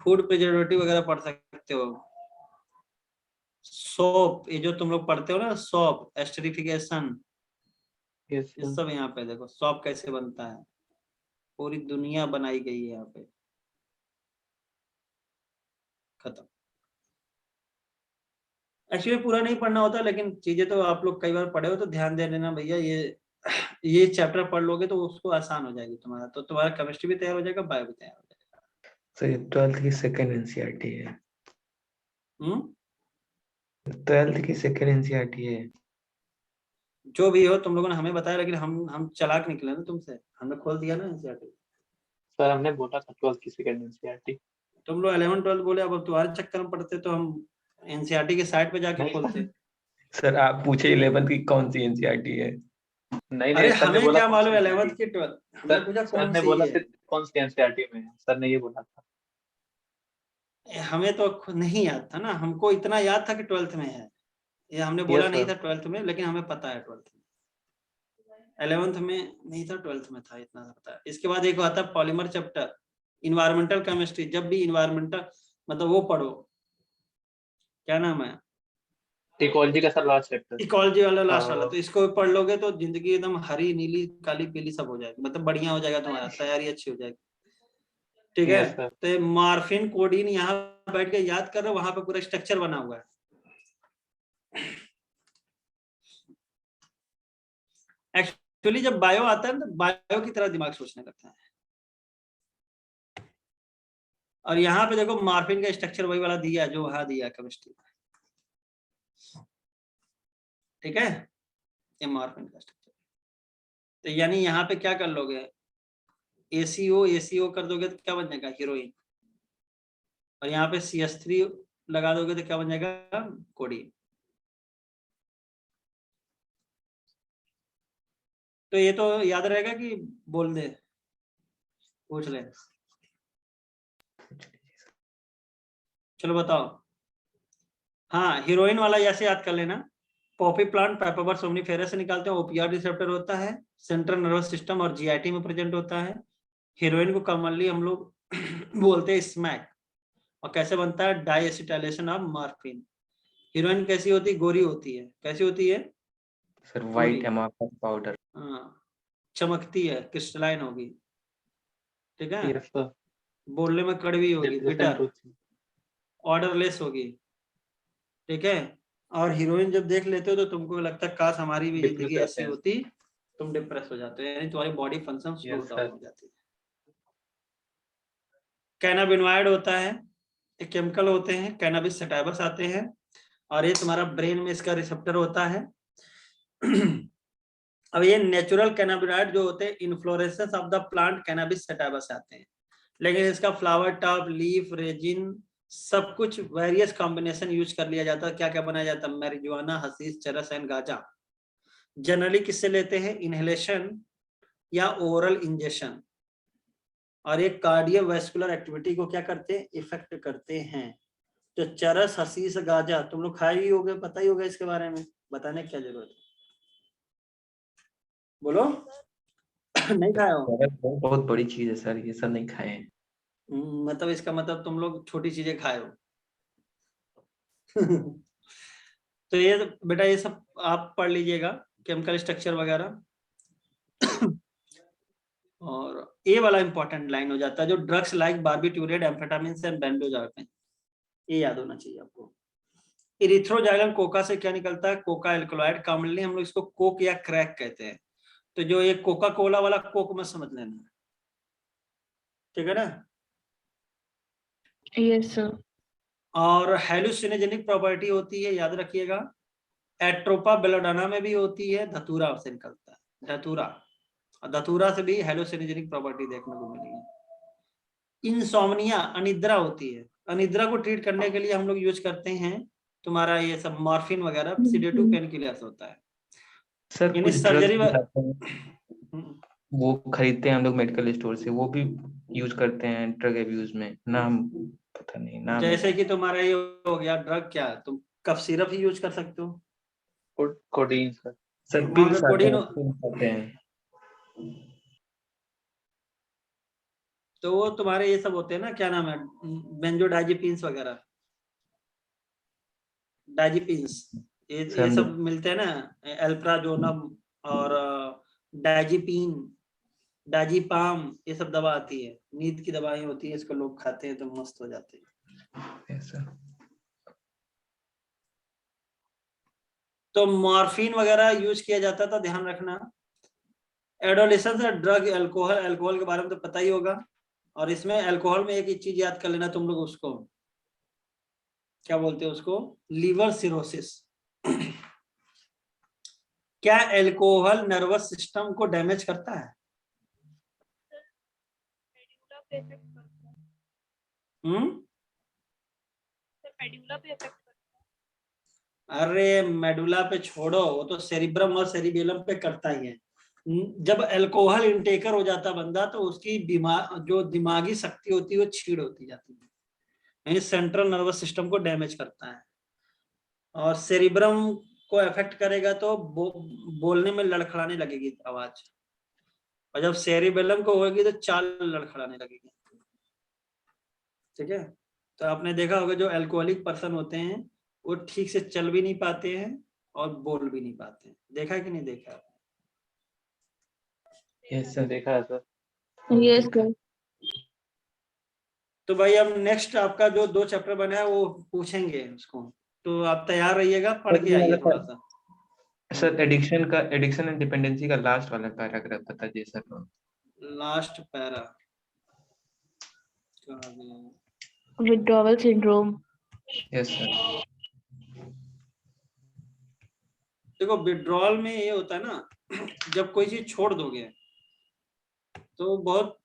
फूड प्रिजर्वेटिव वगैरह पढ़ सकते हो। सोप, ये जो तुम लोग पढ़ते हो ना, सोप, एस्टरिफिकेशन, यस ये सर। सब यहाँ पे देखो, सोप कैसे बनता है, पूरी दुनिया बनाई गई है यहाँ पे। खत्म। एक्चुअली पूरा नहीं पढ़ना होता, लेकिन चीजें तो आप लोग कई बार पढ़े हो तो ध्यान दे देना भैया। ये चैप्टर पढ़ लोगे तो उसको आसान हो जाएगी तुम्हारा, तो तुम्हारा केमिस्ट्री भी तैयार हो जाएगा, बायो भी तैयार हो जाएगा। सर ये 12th की सेकंड एनसीईआरटी है, 12th की सेकंड एनसीईआरटी है। जो भी हो, तुम लोगों ने हमें बताया, लेकिन हम चालाक निकले ना तुमसे, हमने खोल दिया ना एनसीईआरटी। सर हमने बोला था 12th की सेकंड एनसीईआरटी। तुम लोग 11 12 बोले, अब तुम्हारे चक्कर में पड़ते तो हम एनसीईआरटी के साइट पे जाके नहीं खोलते। सर आप पूछे 11th की कौन सी एनसीईआरटी है? नहीं अरे सर ने हमें बोला क्या कौन मालूम सी 11th NCERT? की 12th, हमने पूछा सर कौन ने सी बोला है। सिर्फ कौन सी एनसीईआरटी में है, सर ने ये बोला था। हमें तो खुद नहीं याद था ना, हमको इतना याद था कि 12th में है। ये हमने बोला यस नहीं सर। था 12th में, लेकिन हमें पता है 12th में। 11th में नहीं था, 12th में था, इतना पता है। इसके बाद एक आता है पॉलीमर चैप्टर, इन्वायरमेंटल केमिस्ट्री। जब भी इन्वायरमेंटल मतलब वो पढ़ो, क्या नाम है, इकोलॉजी का सर लास्ट चैप्टर। इकोलॉजी वाला लास्ट वाला, तो इसको पढ़ लोगे तो जिंदगी एकदम हरी नीली काली पीली सब हो जाएगी, मतलब बढ़िया हो जाएगा, तुम्हारा तैयारी अच्छी हो जाएगी। ठीक है, यस सर। तो मार्फिन कोडीन यहाँ बैठ के याद कर रहे हो, वहां पे पूरा स्ट्रक्चर बना हुआ है। एक्चुअली जब बायो आता है तो बायो की तरह दिमाग सोचने लगता है। और यहाँ पे देखो मार्फिन का स्ट्रक्चर वही वाला दिया है जो वहां दिया है केमिस्ट्री में। ठीक है, ये मार्फिन का स्ट्रक्चर। तो यानी यहाँ पे क्या कर लोगे, ACO कर दोगे तो क्या बन जाएगा, हीरोइन। और यहाँ पे CH3 लगा दोगे तो क्या बन जाएगा, कोडीन। तो ये तो याद रहेगा कि बोल दे, पूछ ले। चलो बताओ। हाँ, हीरोइन वाला ऐसे याद कर लेना, पॉपी प्लांट पैपावर सोमनीफेरस से निकालते हैं, ओपियाइड रिसेप्टर होता है, सेंट्रल नर्वस सिस्टम और GIT में प्रेजेंट होता है। हीरोइन को कॉमनली हम लोग बोलते हैं स्मैक। और कैसे बनता है, डाइएसिटाइलेशन ऑफ मॉर्फिन। हीरोइन कैसी होती है, गोरी होती है। कैसी होती है सर वाइट एमोर्फस पाउडर। हाँ, चमकती है, क्रिस्टलाइन होगी। ठीक है, यस सर। बोलने में कड़वी होगी, बिटर, ऑर्डरलेस होगी। ठीक है, और हीरोइन जब देख लेते हो तो तुमको लगता है काश हमारी भी जिंदगी ऐसी होती, तुम डिप्रेस हो जाते हो, यानी तुम्हारी बॉडी फंक्शन स्लो डाउन हो जाती है। कैनाबिनॉइड होता है, ये केमिकल होते हैं, कैनाबिस सटाइवस आते हैं, और ये तुम्हारा ब्रेन में इसका रिसेप्टर होता है। अब ये नेचुरल कैनाबिनॉइड जो होते हैं, inflorescence of the plant cannabis sativus आते हैं, लेकिन इसका फ्लावर टॉप, लीफ, रेजिन सब कुछ वेरियस कॉम्बिनेशन यूज कर लिया जाता है। क्या क्या बनाया जाता है, मैरिजुआना, हशीश, चरस एंड गांजा। जनरली किससे लेते हैं, इनहेलेशन या ओरल इंजेक्शन। और ये कार्डियोवैस्कुलर एक्टिविटी को क्या करते हैं, इफेक्ट करते हैं। तो चरस, हशीश, गांजा तुम लोग खाए ही होगे, पता ही होगा इसके बारे में, बताने की क्या जरूरत है, बोलो। नहीं खाए हो, बहुत बड़ी चीज है सर, ये सब नहीं खाए हैं। मतलब इसका मतलब तुम लोग छोटी चीजें खाए हो। तो ये बेटा ये सब आप पढ़ लीजिएगा, केमिकल स्ट्रक्चर वगैरह। और ए वाला इंपॉर्टेंट लाइन हो जाता है, जो drugs like barbiturate, amphetamine and benzodiazepine, ये याद होना चाहिए आपको। इरिथ्रोजाइलम कोका से क्या निकलता है? कोका एल्कलॉइड, कॉमनली हम लोग इसको कोक या क्रैक कहते हैं। तो जो ये कोका कोला वाला कोक मत समझ लेना, ठीक है ना। Yes sir. और हेलुसिनोजेनिक प्रॉपर्टी होती है, याद रखिएगा, एट्रोपा बेलोडाना में भी होती है, धतूरा से निकलता है, धतूरा, और धतूरा से भी हेलुसिनोजेनिक प्रॉपर्टी देखने को मिलेगी। इंसोम्निया, अनिद्रा होती है, अनिद्रा को ट्रीट करने के लिए हम लोग यूज करते हैं तुम्हारा ये सब मॉर्फिन वगैरह, सिडेटिव पेन किलर्स होता है। सर यानी कुछ सर्जरी ड्रग्स वो खरीदते हैं हम लोग मेडिकल स्टोर से, वो भी यूज करते हैं ड्रग अब्यूज में, नाम पता नहीं नाम। जैसे कि तुम्हारा ये हो गया ड्रग, क्या तुम कफ सिरप ही यूज कर सकते हो, कोडीन सर। सर वहां पिल्स पे आते कोडीन, हैं। तो वो तुम्हारे ये सब होते हैं ना, क्या नाम है, बेंजोडाइजिपिन्स वगैरह, डाइजिपिन्स, ये सब मिलते हैं ना, एल्प्राजोनम और डाइजिपिन, डाइजिपाम, ये सब दवा आती है, नींद की दवाएं होती है, इसको लोग खाते हैं तो मस्त हो जाते हैं। Yes, sir. तो मॉर्फिन वगैरह यूज किया जाता था, ध्यान रखना। एडोलेसेंस ड्रग, अल्कोहल, अल्कोहल के बारे में तो पता ही होगा, और इसमें अल्कोहल में एक ही चीज याद कर लेना तुम लोग, उसको क्या बोलते हैं, उसको लीवर सिरोसिस। क्या अल्कोहल नर्वस सिस्टम को डैमेज करता है? पेड्यूला पे इफेक्ट करता है सर, पेड्यूला पे इफेक्ट करता है। अरे मेडुला पे छोड़ो, वो तो सेरिब्रम और सेरिबेलम पे करता ही है। जब अल्कोहल इंटेकर हो जाता बंदा, तो उसकी जो दिमागी शक्ति होती है वो छीड़ होती जाती है, यानी सेंट्रल नर्वस सिस्टम को डैमेज करता है। और सेरिब्रम को अफेक्ट करेगा तो बोलने में लड़खड़ाने लगेगी आवाज, और जब सेरिबेलम को होगी तो चाल लड़खड़ाने लगेगी, ठीक है। तो आपने देखा होगा जो अल्कोहलिक पर्सन होते हैं वो ठीक से चल भी नहीं पाते हैं और बोल भी नहीं पाते हैं, देखा है कि नहीं देखा? Yes, sir. देखा है सर। Yes sir. तो भाई अब नेक्स्ट आपका जो 2 चैप्टर बना है वो पूछेंगे उसको, तो आप तैयार रहिएगा, पढ़ के आइए थोड़ा सा। सर एडिक्शन एंड डिपेंडेंसी का लास्ट वाला पैराग्राफ बता दीजिए sir. Last para withdrawal syndrome. Yes sir. देखो विड्रॉल में ये होता है ना, जब कोई चीज छोड़ दोगे तो बहुत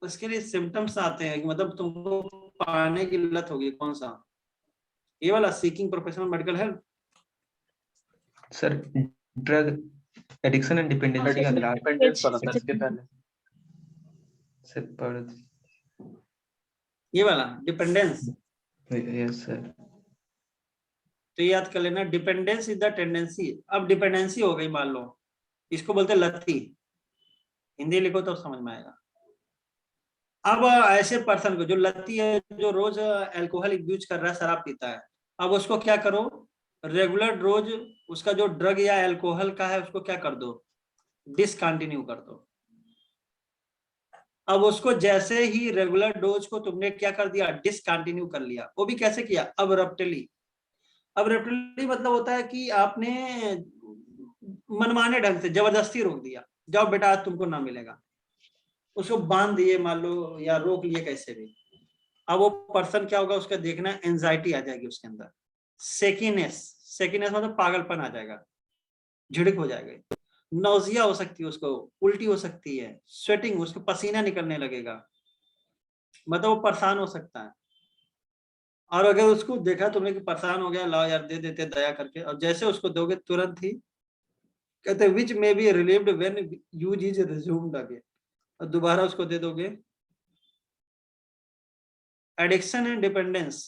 उसके लिए सिम्टम्स आते हैं कि मतलब तुमको पाने की लत होगी। कौन सा? ये वाला seeking professional medical help. Sir drug addiction and dependency का लास्ट डिपेंडेंस वाला था इसके पहले। सर पढ़। ये वाला डिपेंडेंस, यस सर। तो याद कर लेना, डिपेंडेंस इज द टेंडेंसी। अब डिपेंडेंसी हो गई, मान लो इसको बोलते हैं लती, हिंदी लिखो तो समझ में आएगा। अब ऐसे पर्सन को जो लती है, जो रोज अल्कोहल यूज कर रहा है, शराब पीता है, अब उसको क्या करो, रेगुलर रोज उसका जो ड्रग या अल्कोहल का है उसको क्या कर दो, डिसकंटिन्यू कर दो। अब उसको जैसे ही रेगुलर डोज को तुमने क्या कर दिया, डिसकंटिन्यू कर लिया, वो भी कैसे किया, अब्रप्टली। अब्रप्टली मतलब होता है कि आपने मनमाने ढंग से जबरदस्ती रोक दिया, जाओ बेटा आज तुमको ना मिलेगा, उसको बांध दिए मान लो, या रोक लिए कैसे भी। अब वो पर्सन क्या होगा, उसका देखना एंजाइटी आ जाएगी उसके अंदर, सेकीनेस मतलब पागलपन आ जाएगा, झिड़क हो जाएगा, नौजिया हो सकती है उसको, उल्टी हो सकती है, स्वेटिंग, उसको पसीना निकलने लगेगा, मतलब वो परेशान हो सकता है। और अगर उसको देखा तुमने कि परेशान हो गया, लाओ यार दे देते दया करके, और जैसे उसको दोगे तुरंत ही कहते which may be relieved when use is resumed again, और दोबारा उसको दे दोगे। एडिक्शन एंड डिपेंडेंस,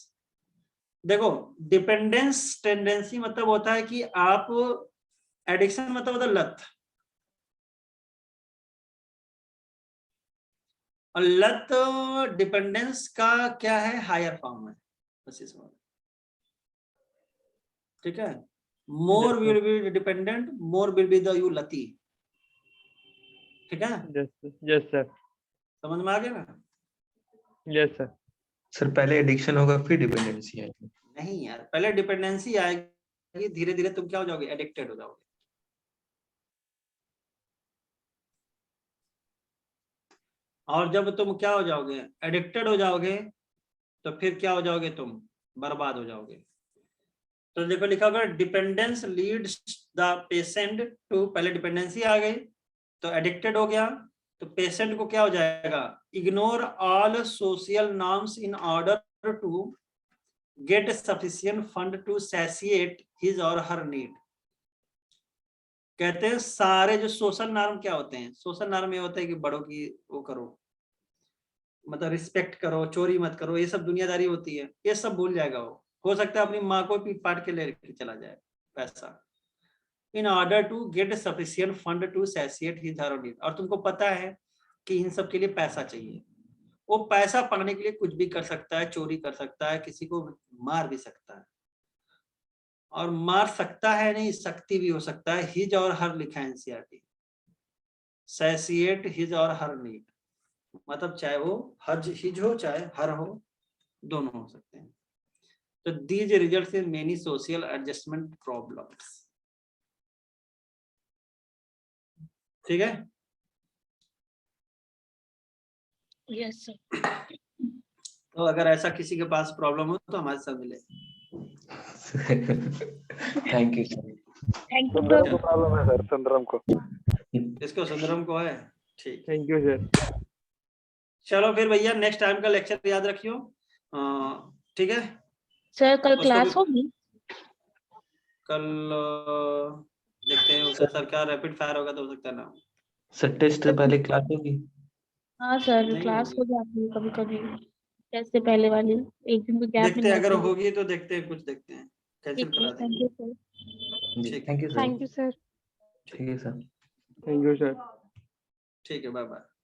देखो डिपेंडेंस टेंडेंसी मतलब होता है कि आप, एडिक्शन मतलब होता है लत, और लत डिपेंडेंस का क्या है, हायर फॉर्म है, बस इस बात, ठीक है। more Yes, will be dependent, more will be the you lati. ठीक है, yes sir, समझ में आ गया ना? yes sir. सर पहले एडिक्शन होगा फिर डिपेंडेंसी आएगी। नहीं यार, पहले डिपेंडेंसी आएगी, धीरे धीरे तुम क्या हो जाओगे, एडिक्टेड हो जाओगे। और जब तुम क्या हो जाओगे, एडिक्टेड हो जाओगे, तो फिर क्या हो जाओगे, तुम बर्बाद हो जाओगे। तो देखो लिखा होगा dependence leads the patient to, पहले डिपेंडेंसी आ गई तो एडिक्टेड हो गया, तो पेशेंट को क्या हो जाएगा, ignore all social norms in order to get sufficient fund to satisfy his or her need. कहते हैं सारे जो सोशल नॉर्म क्या होते हैं, सोशल नॉर्म ये होता है कि बड़ों की वो करो, मतलब रिस्पेक्ट करो, चोरी मत करो, ये सब दुनियादारी होती है, ये सब भूल जाएगा वो। हो सकता है अपनी माँ को पीट पाट के लेके चला जाए पैसा, in order to get sufficient fund to satisfy his or need. और तुमको पता है कि इन सब के लिए पैसा चाहिए, वो पैसा पाने के लिए कुछ भी कर सकता है, चोरी कर सकता है, किसी को मार भी सकता है, और मार सकता है नहीं, शक्ति भी हो सकता है। हिज और हर लिखा है NCERT, satisfy his or her need, मतलब चाहे वो हज हिज हो चाहे हर हो, दोनों हो सकते हैं। तो these results in many social adjustment problems. ठीक है, यस सर। तो अगर ऐसा किसी के पास प्रॉब्लम हो तो हमारे साथ मिले। Thank you sir. Thank you Sundaram को प्रॉब्लम है सर, सुंदरम को। इसको सुंदरम को है, ठीक। Thank you sir. चलो फिर भैया, नेक्स्ट टाइम का लेक्चर याद रखियो, ठीक है। सर, कल उसको क्लास भी- होगी? कल देखते हैं उसका सर, क्या रैपिड फायर होगा तो हो सकता है ना। सर टेस्ट से पहले क्लास होगी? हाँ सर, नहीं क्लास होगी। हो जाती है कभी कभी, जैसे पहले वाली, एक दिन को गैप देखते हैं, अगर होगी तो देखते हैं, कुछ देखते हैं, कैंसिल करा थैंक देंगे। You sir. जी ठीक। Thank you sir. Thank you, sir. ठीक है सर। Thank you sir. ठीक है, बाय बाय।